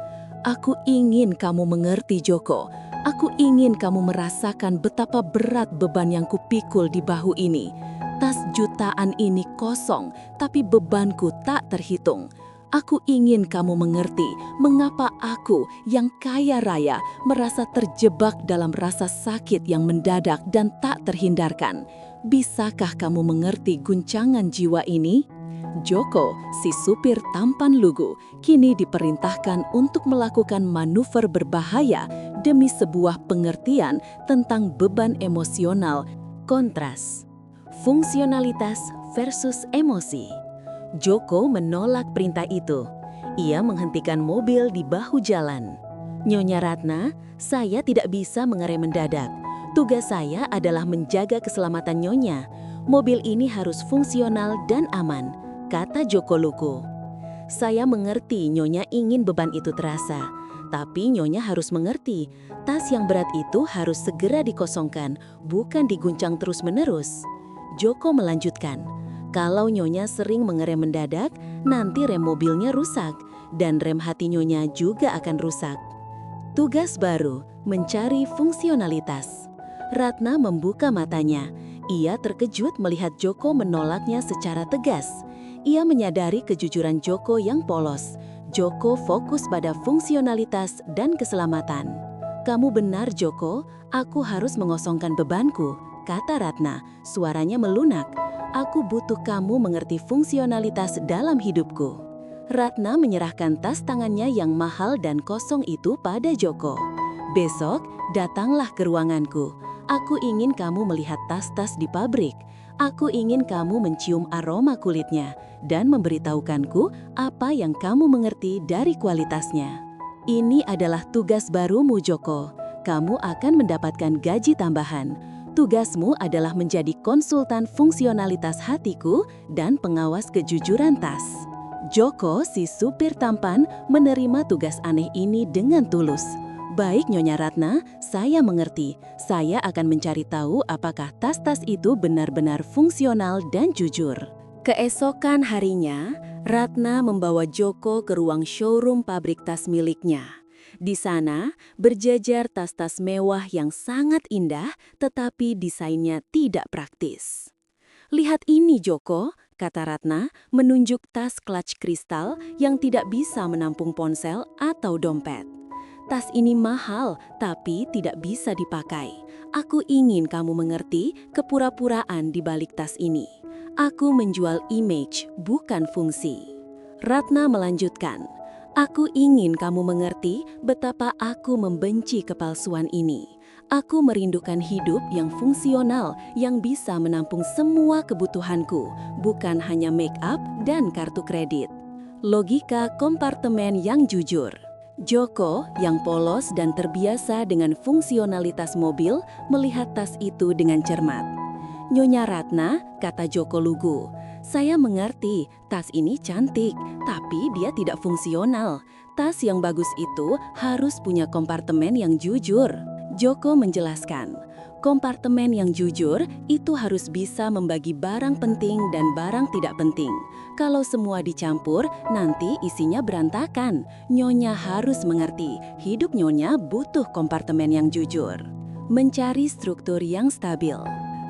Aku ingin kamu mengerti, Joko. Aku ingin kamu merasakan betapa berat beban yang kupikul di bahu ini. Tas jutaan ini kosong, tapi bebanku tak terhitung. Aku ingin kamu mengerti mengapa aku yang kaya raya merasa terjebak dalam rasa sakit yang mendadak dan tak terhindarkan. Bisakah kamu mengerti guncangan jiwa ini? Joko, si supir tampan lugu, kini diperintahkan untuk melakukan manuver berbahaya demi sebuah pengertian tentang beban emosional. Kontras, fungsionalitas versus emosi. Joko menolak perintah itu. Ia menghentikan mobil di bahu jalan. Nyonya Ratna, saya tidak bisa mengerem mendadak. Tugas saya adalah menjaga keselamatan Nyonya. Mobil ini harus fungsional dan aman, kata Joko lugu. Saya mengerti Nyonya ingin beban itu terasa. Tapi Nyonya harus mengerti, tas yang berat itu harus segera dikosongkan, bukan diguncang terus-menerus. Joko melanjutkan. Kalau Nyonya sering mengerem mendadak, nanti rem mobilnya rusak, dan rem hati Nyonya juga akan rusak. Tugas baru, mencari fungsionalitas. Ratna membuka matanya. Ia terkejut melihat Joko menolaknya secara tegas. Ia menyadari kejujuran Joko yang polos. Joko fokus pada fungsionalitas dan keselamatan. Kamu benar, Joko, aku harus mengosongkan bebanku, kata Ratna, suaranya melunak. Aku butuh kamu mengerti fungsionalitas dalam hidupku. Ratna menyerahkan tas tangannya yang mahal dan kosong itu pada Joko. Besok, datanglah ke ruanganku. Aku ingin kamu melihat tas-tas di pabrik. Aku ingin kamu mencium aroma kulitnya dan memberitahukanku apa yang kamu mengerti dari kualitasnya. Ini adalah tugas barumu, Joko. Kamu akan mendapatkan gaji tambahan. Tugasmu adalah menjadi konsultan fungsionalitas hatiku dan pengawas kejujuran tas. Joko, si supir tampan, menerima tugas aneh ini dengan tulus. Baik, Nyonya Ratna, saya mengerti. Saya akan mencari tahu apakah tas-tas itu benar-benar fungsional dan jujur. Keesokan harinya, Ratna membawa Joko ke ruang showroom pabrik tas miliknya. Di sana, berjajar tas-tas mewah yang sangat indah, tetapi desainnya tidak praktis. Lihat ini, Joko, kata Ratna, menunjuk tas clutch kristal yang tidak bisa menampung ponsel atau dompet. Tas ini mahal, tapi tidak bisa dipakai. Aku ingin kamu mengerti kepura-puraan di balik tas ini. Aku menjual image, bukan fungsi. Ratna melanjutkan. Aku ingin kamu mengerti betapa aku membenci kepalsuan ini. Aku merindukan hidup yang fungsional, yang bisa menampung semua kebutuhanku, bukan hanya make up dan kartu kredit. Logika kompartemen yang jujur. Joko, yang polos dan terbiasa dengan fungsionalitas mobil, melihat tas itu dengan cermat. Nyonya Ratna, kata Joko lugu. Saya mengerti, tas ini cantik, tapi dia tidak fungsional. Tas yang bagus itu harus punya kompartemen yang jujur. Joko menjelaskan, kompartemen yang jujur itu harus bisa membagi barang penting dan barang tidak penting. Kalau semua dicampur, nanti isinya berantakan. Nyonya harus mengerti, hidup Nyonya butuh kompartemen yang jujur. Mencari struktur yang stabil.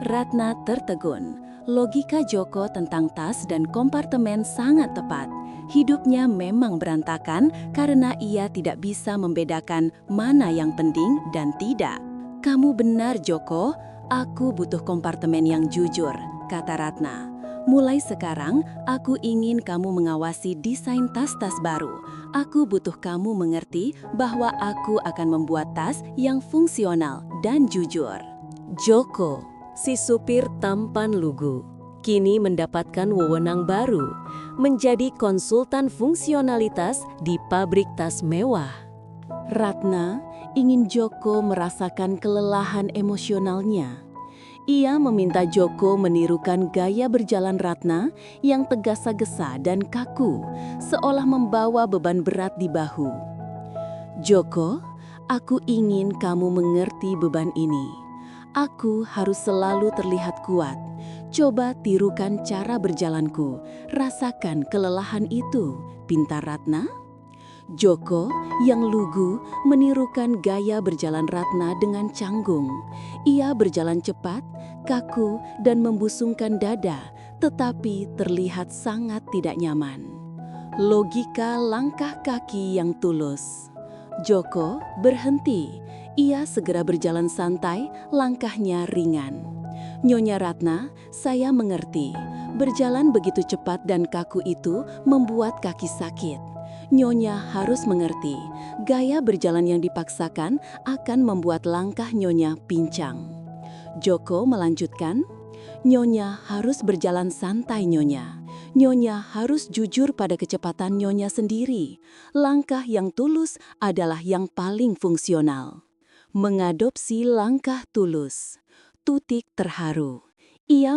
Ratna tertegun. Logika Joko tentang tas dan kompartemen sangat tepat. Hidupnya memang berantakan karena ia tidak bisa membedakan mana yang penting dan tidak. Kamu benar, Joko. Aku butuh kompartemen yang jujur, kata Ratna. Mulai sekarang, aku ingin kamu mengawasi desain tas-tas baru. Aku butuh kamu mengerti bahwa aku akan membuat tas yang fungsional dan jujur. Joko, si supir tampan lugu, kini mendapatkan wewenang baru, menjadi konsultan fungsionalitas di pabrik tas mewah. Ratna ingin Joko merasakan kelelahan emosionalnya. Ia meminta Joko menirukan gaya berjalan Ratna yang tergesa-gesa dan kaku, seolah membawa beban berat di bahu. Joko, aku ingin kamu mengerti beban ini. Aku harus selalu terlihat kuat. Coba tirukan cara berjalanku, rasakan kelelahan itu, pinta Ratna. Joko yang lugu menirukan gaya berjalan Ratna dengan canggung. Ia berjalan cepat, kaku, dan membusungkan dada, tetapi terlihat sangat tidak nyaman. Logika langkah kaki yang tulus. Joko berhenti. Ia segera berjalan santai, langkahnya ringan. Nyonya Ratna, saya mengerti. Berjalan begitu cepat dan kaku itu membuat kaki sakit. Nyonya harus mengerti, gaya berjalan yang dipaksakan akan membuat langkah Nyonya pincang. Joko melanjutkan, Nyonya harus berjalan santai Nyonya. Nyonya harus jujur pada kecepatan Nyonya sendiri. Langkah yang tulus adalah yang paling fungsional. Mengadopsi langkah tulus. Tutik terharu. Ia